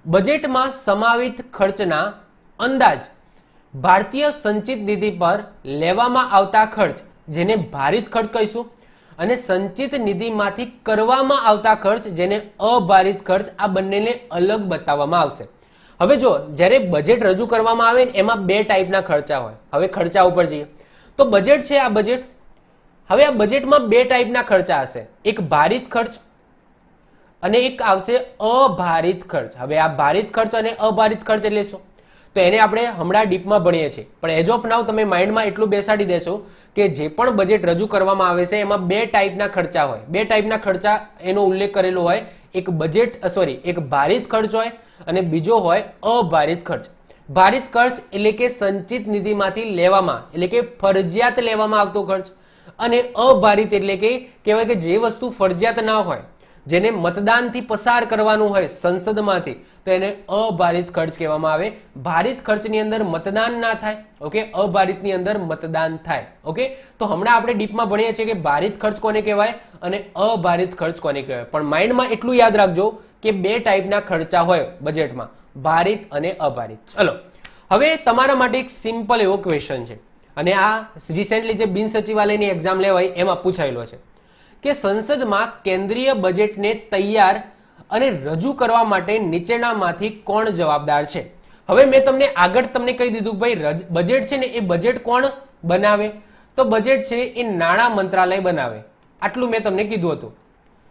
Speaker 1: બજેટમાં સમાવિત ખર્ચના અંદાજ ભારતીય સંચિત નિધિ પર લેવામાં આવતા ખર્ચ, જેને ભારિત ખર્ચ કહીશું, અને સંચિત નિધિમાંથી કરવામાં આવતા ખર્ચ, જેને અભારિત ખર્ચ, આ બંનેને અલગ બતાવવામાં આવશે. હવે જો જ્યારે બજેટ રજૂ કરવામાં આવે ને એમાં બે ટાઈપના ખર્ચા હોય. હવે ખર્ચા ઉપર જઈએ તો બજેટ છે, આ બજેટ. હવે આ બજેટમાં બે ટાઈપના ખર્ચા હશે, એક ભારિત ખર્ચ અને એક આવશે અભારિત ખર્ચ. હવે આ ભારિત ખર્ચ અને અભારિત ખર્ચ એટલે શું, તો એને આપણે હમણાં ડીપમાં ભણીએ છીએ, પણ એઝ ઓફ નાઉ તમે માઇન્ડમાં એટલું બેસાડી દેશો કે જે પણ બજેટ રજૂ કરવામાં આવે છે એમાં બે ટાઈપના ખર્ચા હોય. બે ટાઈપના ખર્ચા એનો ઉલ્લેખ કરેલો હોય. એક એક ભારિત ખર્ચ હોય અને બીજો હોય અભારિત ખર્ચ. ભારિત ખર્ચ એટલે કે સંચિત નિધિમાંથી લેવામાં, એટલે કે ફરજિયાત લેવામાં આવતો ખર્ચ, અને અભારિત એટલે કે કહેવાય કે જે વસ્તુ ફરજિયાત ના હોય, જેને મતદાનથી પસાર કરવાનું હોય સંસદમાંથી, તો એને અભારિત ખર્ચ કહેવામાં આવે. ભારિત ખર્ચની અંદર મતદાન ના થાય, ઓકે, અભારિતની અંદર મતદાન થાય. ઓકે, તો હમણાં આપણે ડીપમાં ભણીએ છીએ કે ભારિત ખર્ચ કોને કહેવાય અને અભારિત ખર્ચ કોને કહેવાય. પણ માઇન્ડમાં એટલું યાદ રાખજો કે બે ટાઈપના ખર્ચા હોય બજેટમાં, ભારિત અને અભારિત. ચલો, હવે તમારા માટે એક સિમ્પલ એવો ક્વેશ્ચન છે, અને આ રિસેન્ટલી જે બિન સચિવાલયની એક્ઝામ લેવાય એમાં પૂછાયેલો છે કે સંસદમાં કેન્દ્રીય બજેટને તૈયાર અને રજૂ કરવા માટે નીચેનામાંથી કોણ જવાબદાર છે. હવે મેં તમને આગળ કહી દીધું કે ભાઈ બજેટ છે ને એ બજેટ કોણ બનાવે, તો બજેટ છે એ નાણાં મંત્રાલય બનાવે. આટલું મેં તમને કીધું હતું.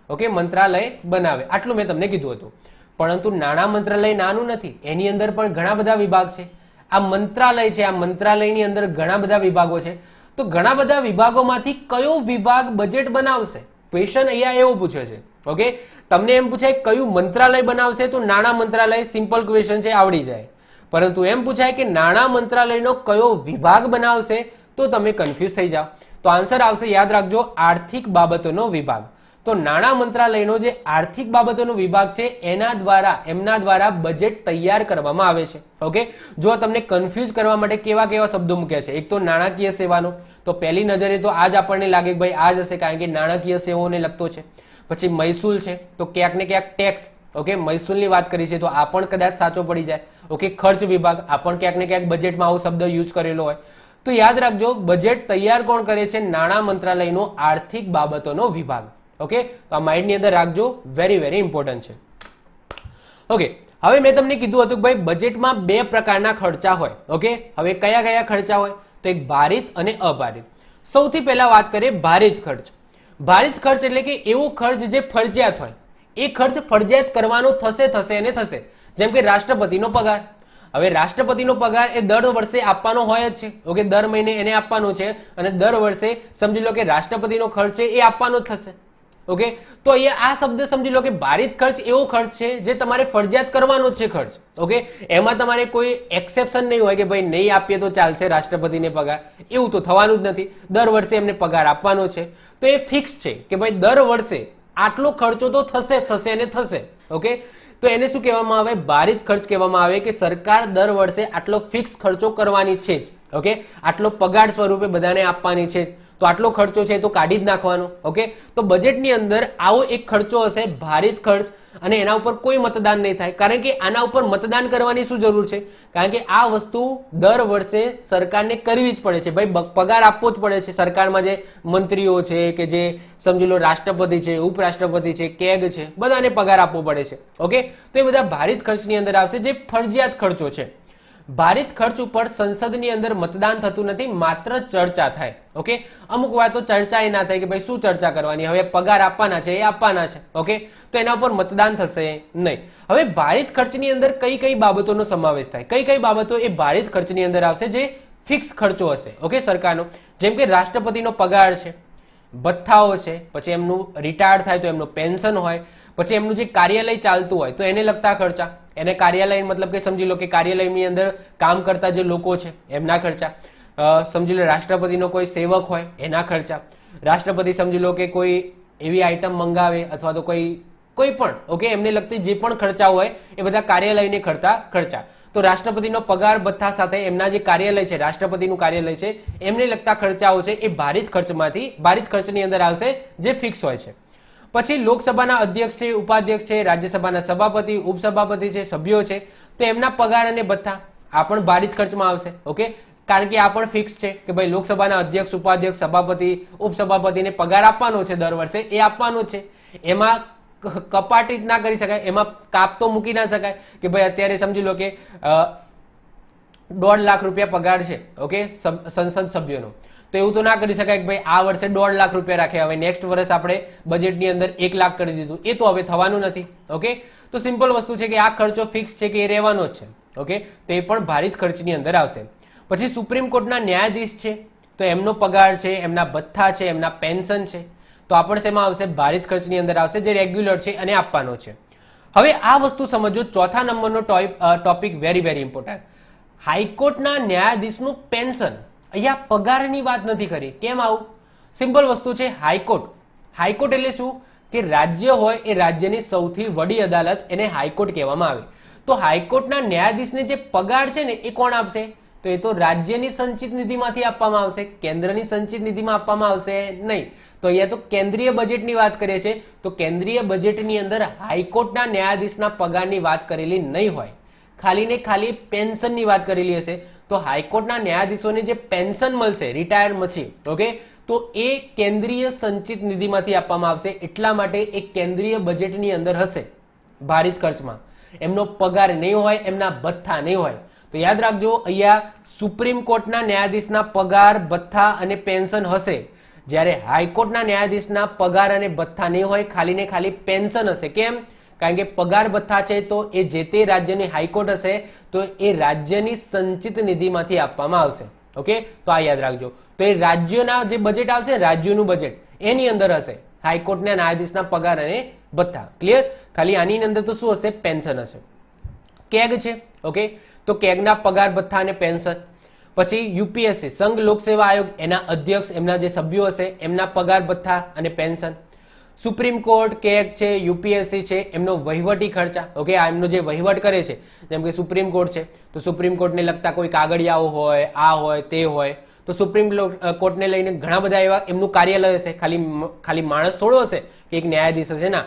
Speaker 1: ઓકે, મંત્રાલય બનાવે આટલું મેં તમને કીધું હતું. પરંતુ નાણાં મંત્રાલય નાનું નથી, એની અંદર પણ ઘણા બધા વિભાગ છે. આ મંત્રાલય છે, આ મંત્રાલયની અંદર ઘણા બધા વિભાગો છે. તો ઘણા બધા વિભાગોમાંથી કયો વિભાગ બજેટ બનાવશે, ક્વેશ્ચન અહીંયા એવો પૂછ્યો છે. ઓકે, તમને એમ પૂછાય કયું મંત્રાલય બનાવશે, તો નાણાં મંત્રાલય, સિમ્પલ ક્વેશ્ચન છે, આવડી જાય. પરંતુ એમ પૂછાય કે નાણાં મંત્રાલયનો કયો વિભાગ બનાવશે, તો તમે કન્ફ્યુઝ થઈ જાઓ. તો આન્સર આવશે, યાદ રાખજો, આર્થિક બાબતોનો વિભાગ. તો નાણાં મંત્રાલયનો જે આર્થિક બાબતોનો વિભાગ છે એમના દ્વારા બજેટ તૈયાર કરવામાં આવે છે. ઓકે, જો તમને કન્ફ્યુઝ કરવા માટે કેવા કેવા શબ્દો મૂક્યા છે, એક તો નાણાકીય સેવાનો, તો પહેલી નજરે તો આજ આપણને લાગે કે ભાઈ આ જ હશે, કારણ કે નાણાકીય સેવાઓને લગતો છે. પછી મહેસૂલ છે, તો ક્યાંક ને ક્યાંક ટેક્સ, ઓકે, મહેસૂલની વાત કરી છે તો આ પણ કદાચ સાચો પડી જાય. ઓકે, ખર્ચ વિભાગ, આ પણ ક્યાંક ને ક્યાંક બજેટમાં આવો શબ્દ યુઝ કરેલો હોય. તો યાદ રાખજો, બજેટ તૈયાર કોણ કરે છે, નાણાં મંત્રાલયનો આર્થિક બાબતોનો વિભાગ. ઓકે, તો આ માઇન્ડની અંદર રાખજો, વેરી વેરી ઇમ્પોર્ટન્ટ છે. ઓકે, હવે મેં તમને કીધું હતું કે ભાઈ બજેટમાં બે પ્રકારના ખર્ચા હોય. ઓકે, હવે કયા કયા ખર્ચા હોય, તો એક ભારિત અને અભારિત. સૌથી પહેલા વાત કરીએ ભારિત ખર્ચ. ભારિત ખર્ચ એટલે કે એવો ખર્ચ જે ફરજિયાત હોય, એ ખર્ચ ફરજિયાત કરવાનો થશે અને થશે. જેમ કે રાષ્ટ્રપતિનો પગાર. હવે રાષ્ટ્રપતિનો પગાર એ દર વર્ષે આપવાનો હોય જ છે. ઓકે, દર મહિને એને આપવાનો છે, અને દર વર્ષે સમજી લો કે રાષ્ટ્રપતિનો ખર્ચ છે એ આપવાનો જ થશે. ઓકે, તો અહીંયા આ શબ્દ સમજી લો કે ભારિત ખર્ચ એવો ખર્ચ છે જે તમારે ફરજિયાત કરવાનો જ છે ખર્ચ. ઓકે, એમાં તમારે કોઈ એક્સેપ્શન નહીં હોય કે ભાઈ નહીં આપીએ તો ચાલશે રાષ્ટ્રપતિને પગાર, એવું તો થવાનું જ નથી. દર વર્ષે એમને પગાર આપવાનો છે, તો એ ફિક્સ છે કે ભાઈ દર વર્ષે આટલો ખર્ચો તો થશે અને થશે. ઓકે, તો એને શું કહેવામાં આવે, ભારિત ખર્ચ કહેવામાં આવે કે સરકાર દર વર્ષે આટલો ફિક્સ ખર્ચો કરવાની છે જ. ઓકે, આટલો પગાર સ્વરૂપે બધાને આપવાની છે, તો આટલો ખર્ચો છે તો કાઢી જ નાખવાનો. ઓકે, તો બજેટની અંદર આવો એક ખર્ચો હશે, ભારિત ખર્ચ, અને એના ઉપર કોઈ મતદાન નહીં થાય, કારણ કે આના ઉપર મતદાન કરવાની શું જરૂર છે, કારણ કે આ વસ્તુ દર વર્ષે સરકારને કરવી જ પડે છે. ભાઈ પગાર આપવો જ પડે છે. સરકારમાં જે મંત્રીઓ છે કે જે સમજી લો રાષ્ટ્રપતિ છે, ઉપરાષ્ટ્રપતિ છે, કેગ છે, બધાને પગાર આપવો પડે છે. ઓકે, તો એ બધા ભારિત ખર્ચની અંદર આવશે, જે ફરજિયાત ખર્ચો છે. ભારિત ખર્ચ ઉપર સંસદની અંદર મતદાન થતું નથી, માત્ર ચર્ચા થાય. ઓકે, અમુક વાર તો ચર્ચા એ ના થાય કે ભાઈ શું ચર્ચા કરવાની, હવે પગાર આપવાના છે એ આપવાના છે. ઓકે, તો એના ઉપર મતદાન થશે નહીં. હવે ભારિત ખર્ચની અંદર કઈ કઈ બાબતોનો સમાવેશ થાય, કઈ કઈ બાબતો એ ભારિત ખર્ચની અંદર આવશે જે ફિક્સ ખર્ચો હશે. ઓકે, સરકારનો, જેમ કે રાષ્ટ્રપતિનો પગાર છે, ભથ્થાઓ છે, પછી એમનું રિટાયર થાય તો એમનું પેન્શન હોય, પછી એમનું જે કાર્યાલય ચાલતું હોય તો એને લગતા ખર્ચા, એને કાર્યાલય મતલબ કે સમજી લો કે કાર્યાલયની અંદર કામ કરતા જે લોકો છે એમના ખર્ચા, સમજી લો રાષ્ટ્રપતિનો કોઈ સેવક હોય એના ખર્ચા, રાષ્ટ્રપતિ સમજી લો કે કોઈ એવી આઈટમ મંગાવે અથવા તો કોઈ પણ, ઓકે, એમને લગતી જે પણ ખર્ચા હોય એ બધા કાર્યાલયને ખર્ચા. તો રાષ્ટ્રપતિનો પગાર ભથ્થા સાથે એમના જે કાર્યાલય છે, રાષ્ટ્રપતિનું કાર્યાલય છે, એમને લગતા ખર્ચાઓ છે એ ભારિત ખર્ચની અંદર આવશે જે ફિક્સ હોય છે. પછી લોકસભાના અધ્યક્ષ છે, ઉપાધ્યક્ષ છે, રાજ્યસભાના સભાપતિ, ઉપસભાપતિ છે, સભ્યો છે, તો એમના પગાર અને ભથ્થા આ પણ ભારિત ખર્ચમાં આવશે. ઓકે, કારણ કે આ પણ ફિક્સ છે કે ભાઈ લોકસભાના અધ્યક્ષ, ઉપાધ્યક્ષ, સભાપતિ, ઉપસભાપતિને પગાર આપવાનો છે દર વર્ષે, એ આપવાનો છે. એમાં કપાટી ના કરી શકાય, એમાં કાપ તો મૂકી ના શકાય કે ભાઈ અત્યારે સમજી લો કે 1.5 લાખ રૂપિયા પગાર છે, ઓકે, સંસદ સભ્યોનો, તો એવું તો ના કરી શકાય કે ભાઈ આ વર્ષે 1.5 લાખ રૂપિયા રાખ્યા, હવે નેક્સ્ટ વર્ષ આપણે બજેટની અંદર 1 લાખ કરી દીધું, એ તો હવે થવાનું નથી. ઓકે, તો સિમ્પલ વસ્તુ છે કે આ ખર્ચો ફિક્સ છે કે એ રહેવાનો જ છે. ઓકે, તો એ પણ ભારિત ખર્ચની અંદર આવશે. પછી સુપ્રીમ કોર્ટના ન્યાયાધીશ છે, તો એમનો પગાર છે, એમના ભથ્થા છે, એમના પેન્શન છે, તો આ પણ શેમાં આવશે? ભારિત ખર્ચની અંદર આવશે, જે રેગ્યુલર છે અને આપવાનો છે. હવે આ વસ્તુ સમજો, ચોથા નંબરનો ટોપિક વેરી વેરી ઇમ્પોર્ટન્ટ. હાઈકોર્ટના ન્યાયાધીશનું પેન્શન, અહીંયા પગારની વાત નથી કરી. કેમ આવું? સિમ્પલ વસ્તુ છે, હાઈકોર્ટ એટલે શું કે રાજ્ય હોય એ રાજ્યની સૌથી વડી અદાલત, એને હાઈકોર્ટ કહેવામાં આવે. તો હાઈકોર્ટના ન્યાયાધીશને જે પગાર છે ને એ કોણ આપશે? તો એ તો રાજ્યની સંચિત નિધિમાંથી આપવામાં આવશે, કેન્દ્રની સંચિત નિધિમાં આપવામાં આવશે નહીં. તો અહીંયા તો કેન્દ્રીય બજેટની વાત કરીએ છીએ, તો કેન્દ્રીય બજેટની અંદર હાઈકોર્ટના ન્યાયાધીશના પગારની વાત કરેલી નહીં હોય, ખાલી ને ખાલી પેન્શનની વાત કરેલી હશે. તો હાઈકોર્ટના ન્યાયાધીશોને જે પેન્શન મળશે રિટાયર પછી, ઓકે, તો એ કેન્દ્રીય સંચિત નિધિમાંથી આપવામાં આવશે. એટલા માટે એ કેન્દ્રીય બજેટની અંદર હશે ભારિત ખર્ચમાં. એમનો પગાર નહીં હોય, એમના ભથ્થા નહીં હોય. તો યાદ રાખજો, અહીંયા સુપ્રીમ કોર્ટના ન્યાયાધીશના પગાર, ભથ્થા અને પેન્શન હશે, જ્યારે હાઈકોર્ટના ન્યાયાધીશના પગાર અને ભથ્થા નહીં હોય, ખાલી ને ખાલી પેન્શન હશે. કેમ? કારણ કે પગાર ભથ્થા છે તો એ જે તે રાજ્યની હાઈકોર્ટ હશે, તો એ રાજ્યની સંચિત નિધિમાંથી આપવામાં આવશે. ઓકે, તો આ યાદ રાખજો. તો એ રાજ્યોના જે બજેટ આવશે, રાજ્યોનું બજેટ, એની અંદર હશે હાઈકોર્ટના ન્યાયાધીશના પગાર અને ભથ્થા. ક્લિયર? ખાલી આની અંદર તો શું હશે? પેન્શન હશે. કેગ છે, ઓકે, તો કેગના પગાર, ભથ્થા અને પેન્શન. પછી યુપીએસસી, સંઘ લોક સેવા આયોગ, એના અધ્યક્ષ, એમના જે સભ્યો હશે, એમના પગાર, ભથ્થા અને પેન્શન. સુપ્રીમ કોર્ટ, કેગ છે, યુપીએસસી છે, એમનો વહીવટી ખર્ચા. ઓકે, આ એમનો જે વહીવટ કરે છે, જેમ કે સુપ્રીમ કોર્ટ છે, તો સુપ્રીમ કોર્ટને લગતા કોઈ કાગળિયાઓ હોય, આ હોય, તે હોય, તો સુપ્રીમ કોર્ટને લઈને ઘણા બધા એવા એમનું કાર્યાલય હશે. ખાલી માણસ થોડો હશે કે એક ન્યાયાધીશ હશે ના,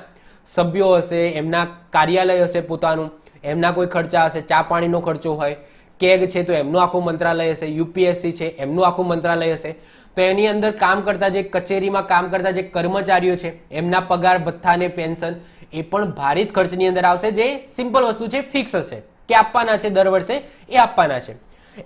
Speaker 1: સભ્યો હશે, એમના કાર્યાલય હશે પોતાનું, એમના કોઈ ખર્ચા હશે, ચા પાણીનો ખર્ચો હોય. કેગ છે તો એમનું આખું મંત્રાલય હશે, યુપીએસસી છે એમનું આખું મંત્રાલય હશે. તો એની અંદર કામ કરતા જે કચેરીમાં કામ કરતા જે કર્મચારીઓ છે, એમના પગાર, ભથ્થા અને પેન્શન, એ પણ ભારિત ખર્ચની અંદર આવશે. જે સિમ્પલ વસ્તુ છે, ફિક્સ હશે કે આપવાના છે દર વર્ષે, એ આપવાના છે.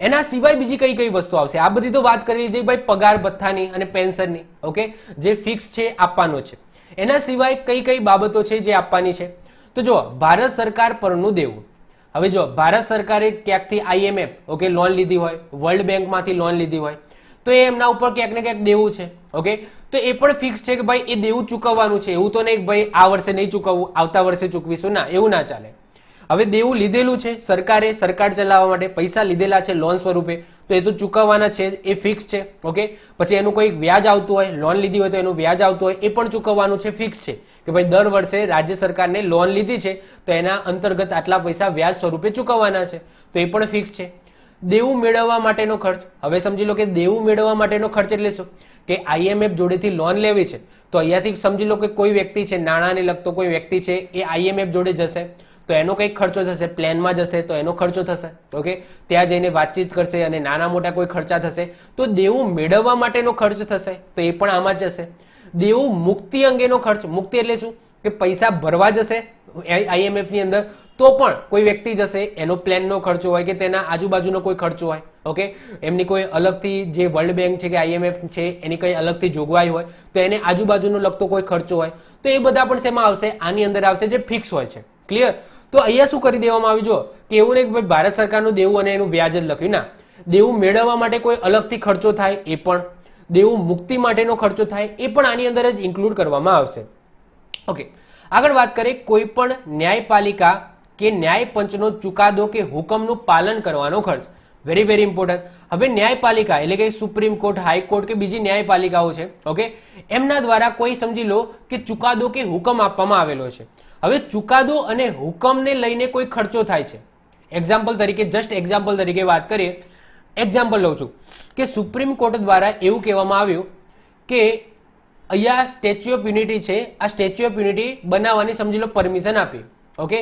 Speaker 1: એના સિવાય બીજી કઈ કઈ વસ્તુ આવશે? આ બધી તો વાત કરી લીધી ભાઈ પગાર, ભથ્થાની અને પેન્શનની. ઓકે, જે ફિક્સ છે, આપવાનો છે. એના સિવાય કઈ કઈ બાબતો છે જે આપવાની છે? તો જો ભારત સરકાર પરનું દેવું. હવે જો ભારત સરકારે ક્યાંકથી આઈએમએફ, ઓકે, લોન લીધી હોય, વર્લ્ડ બેંકમાંથી લોન લીધી હોય, તો એ એમના ઉપર ક્યાંક ને ક્યાંક દેવું છે. ઓકે, તો એ પણ ફિક્સ છે કે ભાઈ એ દેવું ચૂકવવાનું છે. એવું તો નહીં કે ભાઈ આ વર્ષે નહીં ચૂકવવું, આવતા વર્ષે ચૂકવીશું, ના, એવું ના ચાલે. હવે દેવું લીધેલું છે સરકારે, સરકાર ચલાવવા માટે પૈસા લીધેલા છે લોન સ્વરૂપે, તો એ તો ચૂકવવાના છે, એ ફિક્સ છે. ઓકે, પછી એનું કોઈ વ્યાજ આવતું હોય, લોન લીધી હોય તો એનું વ્યાજ આવતું હોય, એ પણ ચૂકવવાનું છે, ફિક્સ છે કે ભાઈ દર વર્ષે રાજ્ય સરકારને લોન લીધી છે તો એના અંતર્ગત આટલા પૈસા વ્યાજ સ્વરૂપે ચૂકવવાના છે, તો એ પણ ફિક્સ છે. દેવું મેળવવા માટેનો ખર્ચ. હવે સમજી લો કે દેવું મેળવવા માટેનો ખર્ચ એટલે શું? કે આઈએમએફ જોડેથી લોન લેવી છે, તો અહીંયાથી સમજી લો કે કોઈ વ્યક્તિ છે, નાણાંને લગતો કોઈ વ્યક્તિ છે, એ આઈએમએફ જોડે જશે તો એનો કંઈક ખર્ચો થશે, પ્લેનમાં જશે તો એનો ખર્ચો થશે. ઓકે, ત્યાં જઈને વાતચીત કરશે અને નાના મોટા કોઈ ખર્ચા થશે, તો દેવું મેળવવા માટેનો ખર્ચ થશે, તો એ પણ આમાં જ હશે. દેવું મુક્તિ અંગેનો ખર્ચ. મુક્તિ એટલે શું? કે પૈસા ભરવા જશે આઈએમએફ ની અંદર, તો પણ કોઈ વ્યક્તિ જશે, એનો પ્લેનનો ખર્ચો હોય કે તેના આજુબાજુનો કોઈ ખર્ચો હોય. ઓકે, એમની કોઈ અલગથી જે વર્લ્ડ બેંક છે કે આઈએમએફ છે એની કઈ અલગથી જોગવાઈ હોય, તો એને આજુબાજુનો લગતો કોઈ ખર્ચો હોય, તો એ બધા પણ શેમાં આવશે? આની અંદર આવશે, જે ફિક્સ હોય છે. ક્લિયર? તો અહીંયા શું કરી દેવામાં આવ્યું? જો કે એવું નહીં કે ભાઈ ભારત સરકારનું દેવું અને એનું વ્યાજ જ લખ્યું, ના, દેવું મેળવવા માટે કોઈ અલગથી ખર્ચો થાય, એ પણ દેવું મુક્તિ માટેનો ખર્ચો થાય, એ પણ આની અંદર જ ઇન્ક્લુડ કરવામાં આવશે. ઓકે, આગળ વાત કરીએ કોઈ પણ ન્યાયપાલિકા કે ન્યાયપંચનો ચુકાદો કે હુકમનું પાલન કરવાનો ખર્ચ. Very very important. હવે ન્યાયપાલિકા એટલે કે સુપ્રીમ કોર્ટ, હાઈકોર્ટ કે બીજી ન્યાયપાલિકાઓ છે, ઓકે, એમના દ્વારા કોઈ સમજી લો કે ચુકાદો કે હુકમ આપવામાં આવેલો છે. હવે ચુકાદો અને હુકમને લઈને કોઈ ખર્ચો થાય છે. એક્ઝામ્પલ તરીકે, જસ્ટ એક્ઝામ્પલ તરીકે વાત કરીએ, એક્ઝામ્પલ લઉં છું કે સુપ્રીમ કોર્ટ દ્વારા એવું કહેવામાં આવ્યું કે અહીંયા સ્ટેચ્યુ ઓફ યુનિટી છે, આ સ્ટેચ્યુ ઓફ યુનિટી બનાવવાની સમજી લો પરમિશન આપી. ઓકે,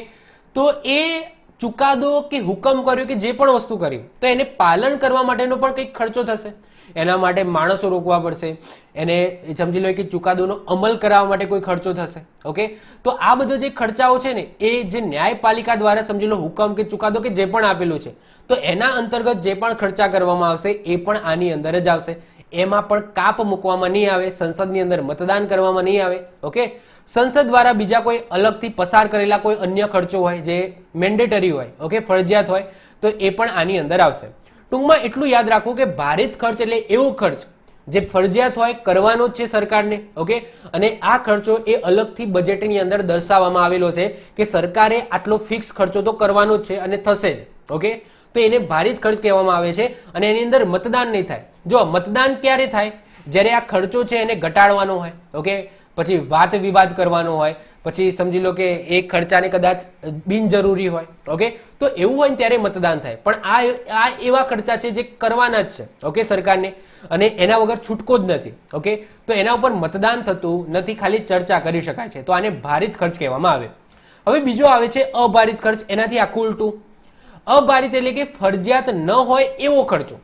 Speaker 1: તો એ ચુકાદો કે હુકમ કર્યો કે જે પણ વસ્તુ કર્યું તો એને પાલન કરવા માટેનો પણ કંઈક ખર્ચો થશે. એના માટે માણસો રોકવા પડશે, એને સમજી લો કે ચુકાદોનો અમલ કરાવવા માટે કોઈ ખર્ચો થશે. ઓકે, તો આ બધા જે ખર્ચાઓ છે ને એ જે ન્યાયપાલિકા દ્વારા સમજી લો હુકમ કે ચુકાદો કે જે પણ આપેલું છે તો એના અંતર્ગત જે પણ ખર્ચા કરવામાં આવશે એ પણ આની અંદર જ આવશે. એમાં પણ કાપ મૂકવામાં નહીં આવે, સંસદની અંદર મતદાન કરવામાં નહીં આવે. ઓકે, સંસદ દ્વારા બીજા કોઈ અલગથી પસાર કરેલા કોઈ અન્ય ખર્ચો હોય જે મેન્ડેટરી હોય, ઓકે, ફરજિયાત હોય, તો એ પણ આની અંદર આવશે. ટૂંકમાં એટલું યાદ રાખવું કે ભારિત ખર્ચ એટલે એવો ખર્ચ જે ફરજિયાત હોય, કરવાનો જ છે સરકારને. ઓકે, અને આ ખર્ચો એ અલગથી બજેટની અંદર દર્શાવવામાં આવેલો છે કે સરકારે આટલો ફિક્સ ખર્ચો તો કરવાનો જ છે અને થશે જ. ઓકે, તો એને ભારિત ખર્ચ કહેવામાં આવે છે અને એની અંદર મતદાન નહીં થાય. જો મતદાન ક્યારે થાય? જ્યારે આ ખર્ચો છે એને ઘટાડવાનો હોય. ઓકે, પછી વાત વિવાદ કરવાનો હોય, પછી સમજી લો કે એ ખર્ચાને કદાચ બિનજરૂરી હોય. ઓકે, તો એવું હોય ને ત્યારે મતદાન થાય. પણ આ એવા ખર્ચા છે જે કરવાના જ છે. ઓકે, સરકારને, અને એના વગર છૂટકો જ નથી. ઓકે, તો એના ઉપર મતદાન થતું નથી, ખાલી ચર્ચા કરી શકાય છે. તો આને ભારિત ખર્ચ કહેવામાં આવે. હવે બીજો આવે છે અભારિત ખર્ચ. એનાથી આખું ઉલટું. અભારિત એટલે કે ફરજિયાત ન હોય એવો ખર્ચો.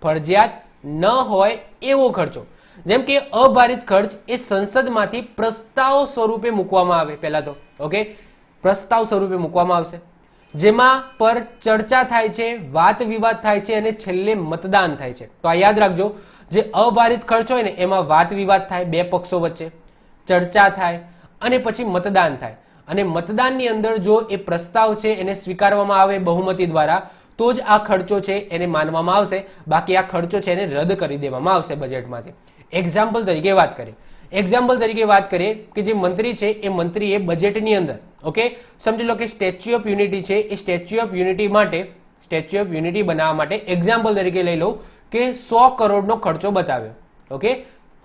Speaker 1: ફરજિયાત ન હોય એવો ખર્ચો. જેમ કે અભારિત ખર્ચ એ સંસદમાંથી પ્રસ્તાવ સ્વરૂપે મૂકવામાં આવે. પહેલા તો ઓકે, પ્રસ્તાવ સ્વરૂપે મૂકવામાં આવશે જેમાં પર ચર્ચા થાય છે, વાત વિવાદ થાય છે અને છેલ્લે મતદાન થાય છે. તો આ યાદ રાખજો, જે અભારિત ખર્ચ હોય ને એમાં વાત વિવાદ થાય બે પક્ષો વચ્ચે, ચર્ચા થાય અને પછી મતદાન થાય. અને મતદાનની અંદર જો એ પ્રસ્તાવ છે એને સ્વીકારવામાં આવે બહુમતી દ્વારા તો જ આ ખર્ચો છે એને માનવામાં આવશે. બાકી આ ખર્ચો છે એને રદ કરી દેવામાં આવશે બજેટમાંથી. એક્ઝામ્પલ તરીકે વાત કરીએ કે જે મંત્રી છે એ મંત્રીએ બજેટની અંદર, ઓકે, સમજી લો કે સ્ટેચ્યુ ઓફ યુનિટી છે, એ સ્ટેચ્યુ ઓફ યુનિટી બનાવવા માટે એક્ઝામ્પલ તરીકે લઈ લો કે 100 કરોડનો ખર્ચો બતાવ્યો. ઓકે,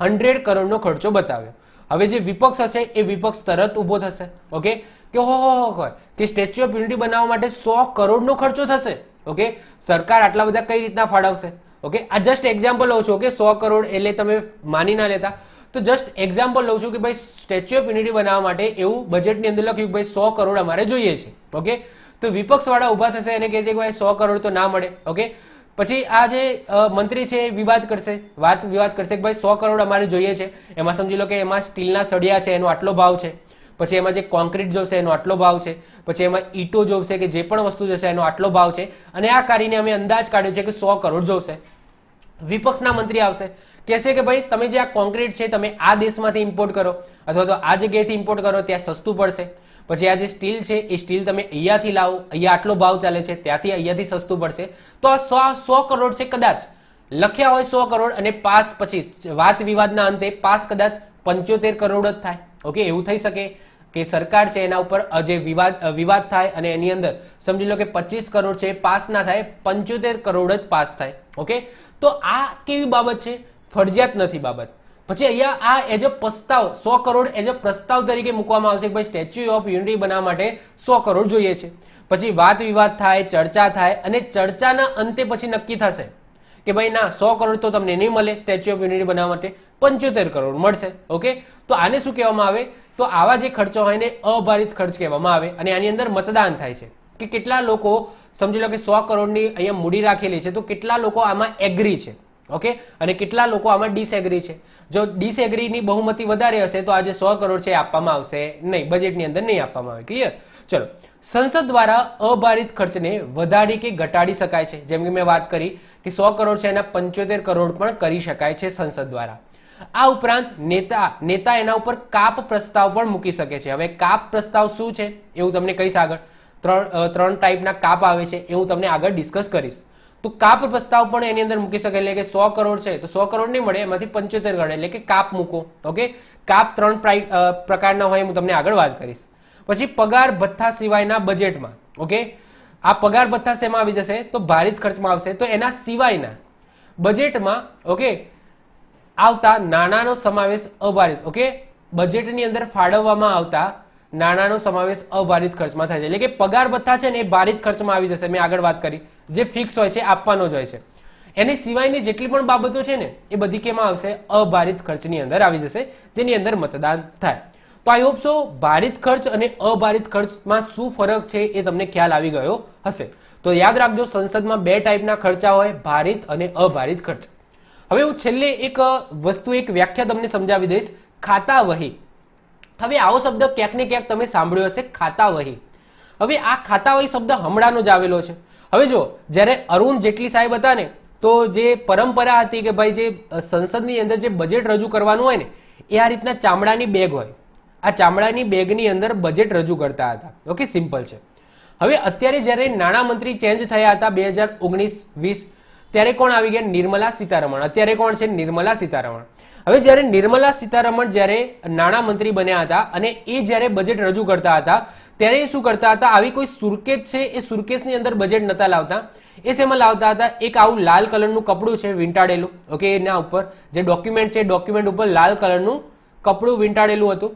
Speaker 1: 100 કરોડનો ખર્ચો બતાવ્યો. હવે જે વિપક્ષ હશે એ વિપક્ષ તરત ઉભો થશે. ઓકે, કે હો કે સ્ટેચ્યુ ઓફ યુનિટી બનાવવા માટે 100 કરોડનો ખર્ચો થશે. ઓકે, સરકાર આટલા બધા કઈ રીતના ફાળવશે? ઓકે, આ જસ્ટ એક્ઝામ્પલ લઉં છું. કે 100 કરોડ એટલે તમે માની ના લેતા, તો જસ્ટ એક્ઝામ્પલ લઉં છું કે ભાઈ સ્ટેચ્યુ ઓફ યુનિટી બનાવવા માટે એવું બજેટની અંદર લખ્યું કે ભાઈ 100 કરોડ અમારે જોઈએ છે. ઓકે, તો વિપક્ષ વાળા ઉભા થશે અને કહે છે કે ભાઈ 100 કરોડ તો ના મળે. ઓકે, પછી આ જે મંત્રી છે એ વિવાદ કરશે, વાત વિવાદ કરશે કે ભાઈ 100 કરોડ અમારે જોઈએ છે. એમાં સમજી લો કે એમાં સ્ટીલના સળિયા છે એનો આટલો ભાવ છે, પછી એમાં જે કોન્ક્રીટ જોશે એનો આટલો ભાવ છે, પછી એમાં ઈંટો જોશે કે જે પણ વસ્તુ જશે એનો આટલો ભાવ છે, અને આ કરીને અમે અંદાજ કાઢ્યો છે કે 100 કરોડ જોશે. વિપક્ષના મંત્રી આવશે, કહેશે કે ભાઈ તમે જે આ કોન્ક્રીટ છે તમે આ દેશમાંથી ઇમ્પોર્ટ કરો અથવા તો આ જગ્યાએથી ઇમ્પોર્ટ કરો, ત્યાં સસ્તું પડશે. પછી આ જે સ્ટીલ છે એ સ્ટીલ તમે અહીંયાથી લાવો, અહીંયા આટલો ભાવ ચાલે છે, ત્યાંથી અહીંયાથી સસ્તું પડશે. તો આ 100 કરોડ છે, કદાચ લખ્યા હોય 100 કરોડ અને પાસ પછી વાત વિવાદના અંતે પાસ કદાચ 75 કરોડ જ થાય. ઓકે, એવું થઈ શકે કે સરકાર છે એના ઉપર જે વિવાદ થાય અને એની અંદર સમજી લો કે 25 કરોડ છે પાસ ના થાય, 75 કરોડ જ પાસ થાય. ઓકે, તો આ કેવી બાબત છે? ફરજિયાત નથી બાબત. પછી અહીંયા આ એઝ અ પ્રસ્તાવ 100 કરોડ એઝ અ પ્રસ્તાવ તરીકે મૂકવામાં આવશે કે ભાઈ સ્ટેચ્યુ ઓફ યુનિટી બનાવવા માટે 100 કરોડ જોઈએ છે. પછી વાત વિવાદ થાય, ચર્ચા થાય અને ચર્ચાના અંતે પછી નક્કી થશે કે ભાઈ ના 100 કરોડ તો તમને નહીં મળે, સ્ટેચ્યુ ઓફ યુનિટી બનાવવા માટે 75 કરોડ મળશે. ઓકે, તો આને શું કહેવામાં આવે? તો આવા જે ખર્ચો હોય ને અભારિત ખર્ચ કહેવામાં આવે. અને આની અંદર મતદાન થાય છે કે કેટલા લોકો સમજી લો કે 100 કરોડની અહીંયા મૂડી રાખેલી છે તો કેટલા લોકો આમાં એગ્રી છે. ઓકે, અને કેટલા લોકો આમાં ડિસએગ્રી છે. જો ડિસએગ્રીની બહુમતી વધારે હશે તો આ જે 100 કરોડ છે આપવામાં આવશે નહીં, બજેટની અંદર નહીં આપવામાં આવે. ક્લિયર? ચલો, સંસદ દ્વારા અભારિત ખર્ચને વધારી કે ઘટાડી શકાય છે. જેમ કે મેં વાત કરી કે 100 કરોડ છે એના 75 કરોડ પણ કરી શકાય છે સંસદ દ્વારા. આ ઉપરાંત નેતા એના ઉપર કાપ પ્રસ્તાવ પણ મૂકી શકે છે. હવે કાપ પ્રસ્તાવ શું છે એવું તમને કહીશ આગળ. ત્રણ ટાઈપના કાપ આવે છે એ હું તમને આગળ ડિસ્કસ કરીશ. તો કાપ પ્રસ્તાવ પણ એની અંદર મૂકી શકે. એટલે કે 100 કરોડ છે તો 100 કરોડ નહીં મળે, એમાંથી 75 કરોડ એટલે કે કાપ મૂકો. ઓકે, કાપ 3 પ્રકારના હોય હું તમને આગળ વાત કરીશ. પછી પગાર ભથ્થા સિવાયના બજેટમાં, ઓકે, આ પગાર ભથ્થા શેમાં આવી જશે? તો ભારિત ખર્ચમાં આવશે. તો એના સિવાયના બજેટમાં, ઓકે, આવતા નાણાંનો સમાવેશ અભારિત, ઓકે, બજેટની અંદર ફાળવવામાં આવતા નાણાંનો સમાવેશ અભારિત ખર્ચમાં થાય છે. એટલે કે પગાર ભથ્થા છે ને એ ભારિત ખર્ચમાં આવી જશે. મેં આગળ વાત કરી જે ફિક્સ હોય છે આપવાનો જ હોય છે. એની સિવાયની જેટલી પણ બાબતો છે ને એ બધી કેમાં આવશે? અભારિત ખર્ચની અંદર આવી જશે, જેની અંદર મતદાન થાય. તો આઈ હોપ સો ભારિત ખર્ચ અને અભારિત ખર્ચમાં શું ફરક છે એ તમને ખ્યાલ આવી ગયો હશે. તો યાદ રાખજો, સંસદમાં બે ટાઈપના ખર્ચા હોય, ભારિત અને અભારિત ખર્ચ. હવે હું છેલ્લે એક વસ્તુ, એક વ્યાખ્યા તમને સમજાવી દઈશ, ખાતા વહી. હવે આવો શબ્દ ક્યાંક ને ક્યાંક તમે સાંભળ્યો હશે, ખાતા વહી. હવે આ ખાતા વહી શબ્દ હમણાંનો જ આવેલો છે. હવે જો જ્યારે અરુણ જેટલી સાહેબ હતા ને, તો જે પરંપરા હતી કે ભાઈ જે સંસદની અંદર જે બજેટ રજૂ કરવાનું હોય ને, એ આ રીતના ચામડાની બેગ હોય, આ ચામડાની બેગની અંદર બજેટ રજૂ કરતા હતા. ઓકે, સિમ્પલ છે. હવે અત્યારે જ્યારે નાણામંત્રી ચેન્જ થયા હતા 2019-20, ત્યારે કોણ આવી ગયા? નિર્મલા સીતારમણ. અત્યારે કોણ છે? નિર્મલા સીતારમણ. હવે જ્યારે નિર્મલા સીતારમણ જ્યારે નાણામંત્રી બન્યા હતા અને એ જ્યારે બજેટ રજૂ કરતા હતા, ત્યારે એ શું કરતા હતા? આવી કોઈ સુરકેસ છે, એ સુરકેસની અંદર બજેટ નતા લાવતા. એ શેમાં લાવતા હતા? એક આવું લાલ કલરનું કપડું છે વીંટાળેલું, ઓકે, એના ઉપર જે ડોક્યુમેન્ટ છે, ડોક્યુમેન્ટ ઉપર લાલ કલરનું કપડું વીંટાળેલું હતું.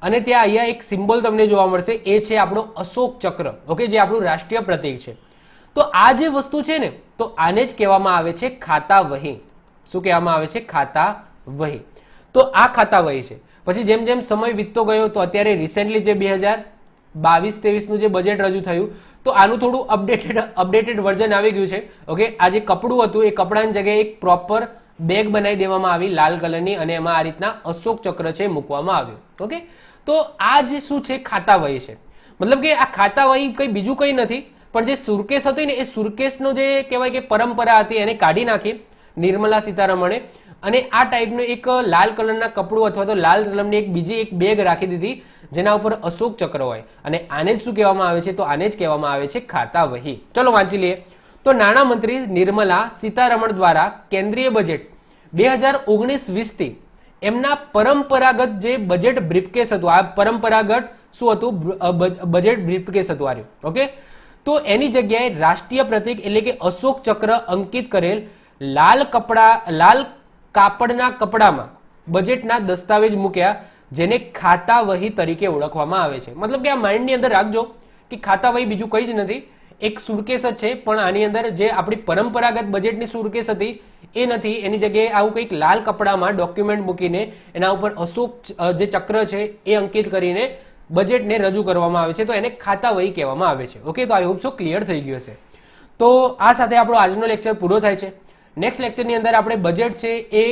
Speaker 1: અને ત્યાં અહીંયા એક સિમ્બોલ તમને જોવા મળશે, એ છે આપણો અશોક ચક્ર, ઓકે, જે આપણું રાષ્ટ્રીય પ્રતીક છે. તો આ જે વસ્તુ છે ને, તો આને જ કહેવામાં આવે છે ખાતા વહી. શું કહેવામાં આવે છે? ખાતા વહી. તો આ ખાતા વહી છે. પછી જેમ જેમ સમય વીતતો ગયો, તો અત્યારે રિસેન્ટલી જે 2022-23નું જે બજેટ રજૂ થયું, તો આનું થોડું અપડેટેડ વર્ઝન આવી ગયું છે. ઓકે, આ જે કપડું હતું એ કપડાની જગ્યાએ એક પ્રોપર બેગ બનાવી દેવામાં આવી લાલ કલરની, અને એમાં આ રીતના અશોક ચક્ર છે મૂકવામાં આવ્યું. ઓકે, તો આ જે શું છે? ખાતા વહી છે. મતલબ કે આ ખાતા વહી કઈ બીજું કઈ નથી, પણ જે સુરકેસ હતી ને, એ સુરકેસનો જે કહેવાય કે પરંપરા હતી, એને કાઢી નાખી નિર્મલા સીતારમણે, અને આ ટાઈપનું એક લાલ કલરના કપડું અથવા તો લાલ કલરની એક બીજી એક બેગ રાખી દીધી, જેના ઉપર અશોક ચક્ર હોય. અને આને જ શું કહેવામાં આવે છે? તો આને જ કહેવામાં આવે છે ખાતા વહી. ચલો વાંચી લઈએ. તો નાણામંત્રી નિર્મલા સીતારમણ દ્વારા કેન્દ્રીય બજેટ 2019-20 થી એમના પરંપરાગત જે બજેટ બ્રીફકેસ હતું, આ પરંપરાગત શું હતું? બજેટ બ્રીફકેસ હતું આર્યું. ઓકે, તો એની જગ્યાએ રાષ્ટ્રીય પ્રતીક એટલે કે અશોક ચક્ર અંકિત કરેલ લાલ કાપડના કપડામાં બજેટના દસ્તાવેજ મૂક્યા, જેને ખાતા વહી તરીકે ઓળખવામાં આવે છે. મતલબ કે આ માઇન્ડની અંદર રાખજો કે ખાતા વહી બીજું કંઈ જ નથી, એક સુરકેસ જ છે, પણ આની અંદર જે આપણી પરંપરાગત બજેટની સુરકેસ હતી એ નથી, એની જગ્યાએ આવું કંઈક લાલ કપડામાં ડોક્યુમેન્ટ મૂકીને એના ઉપર અશોક જે ચક્ર છે એ અંકિત કરીને બજેટને રજૂ કરવામાં આવે છે, તો એને ખાતા વહી કહેવામાં આવે છે. ઓકે, તો આઈ હોપ સો ક્લિયર થઈ ગયું હશે. તો આ સાથે આપણો આજનો લેક્ચર પૂરો થાય છે. નેક્સ્ટ લેક્ચરની અંદર આપણે બજેટ છે એ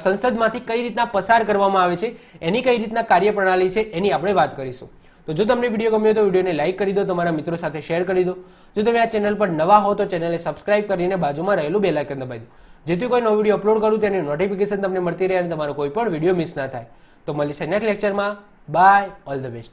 Speaker 1: સંસદમાંથી કઈ રીતના પસાર કરવામાં આવે છે, એની કઈ રીતના કાર્યપ્રણાલી છે, એની આપણે વાત કરીશું. તો જો તમને વિડીયો ગમ્યો તો વિડીયોને લાઈક કરી દો, તમારા મિત્રો સાથે શેર કરી દો. જો તમે આ ચેનલ પર નવા હો તો ચેનલને સબસ્ક્રાઇબ કરીને બાજુમાં રહેલું બેલ આઇકન દબાવી દો, જેથી કોઈ નવો વિડીયો અપલોડ કરું તેની નોટિફિકેશન તમને મળતી રહે અને તમારો કોઈ પણ વિડીયો મિસ ના થાય. તો મળીશું નેક્સ્ટ લેક્ચરમાં. Bye, all the best.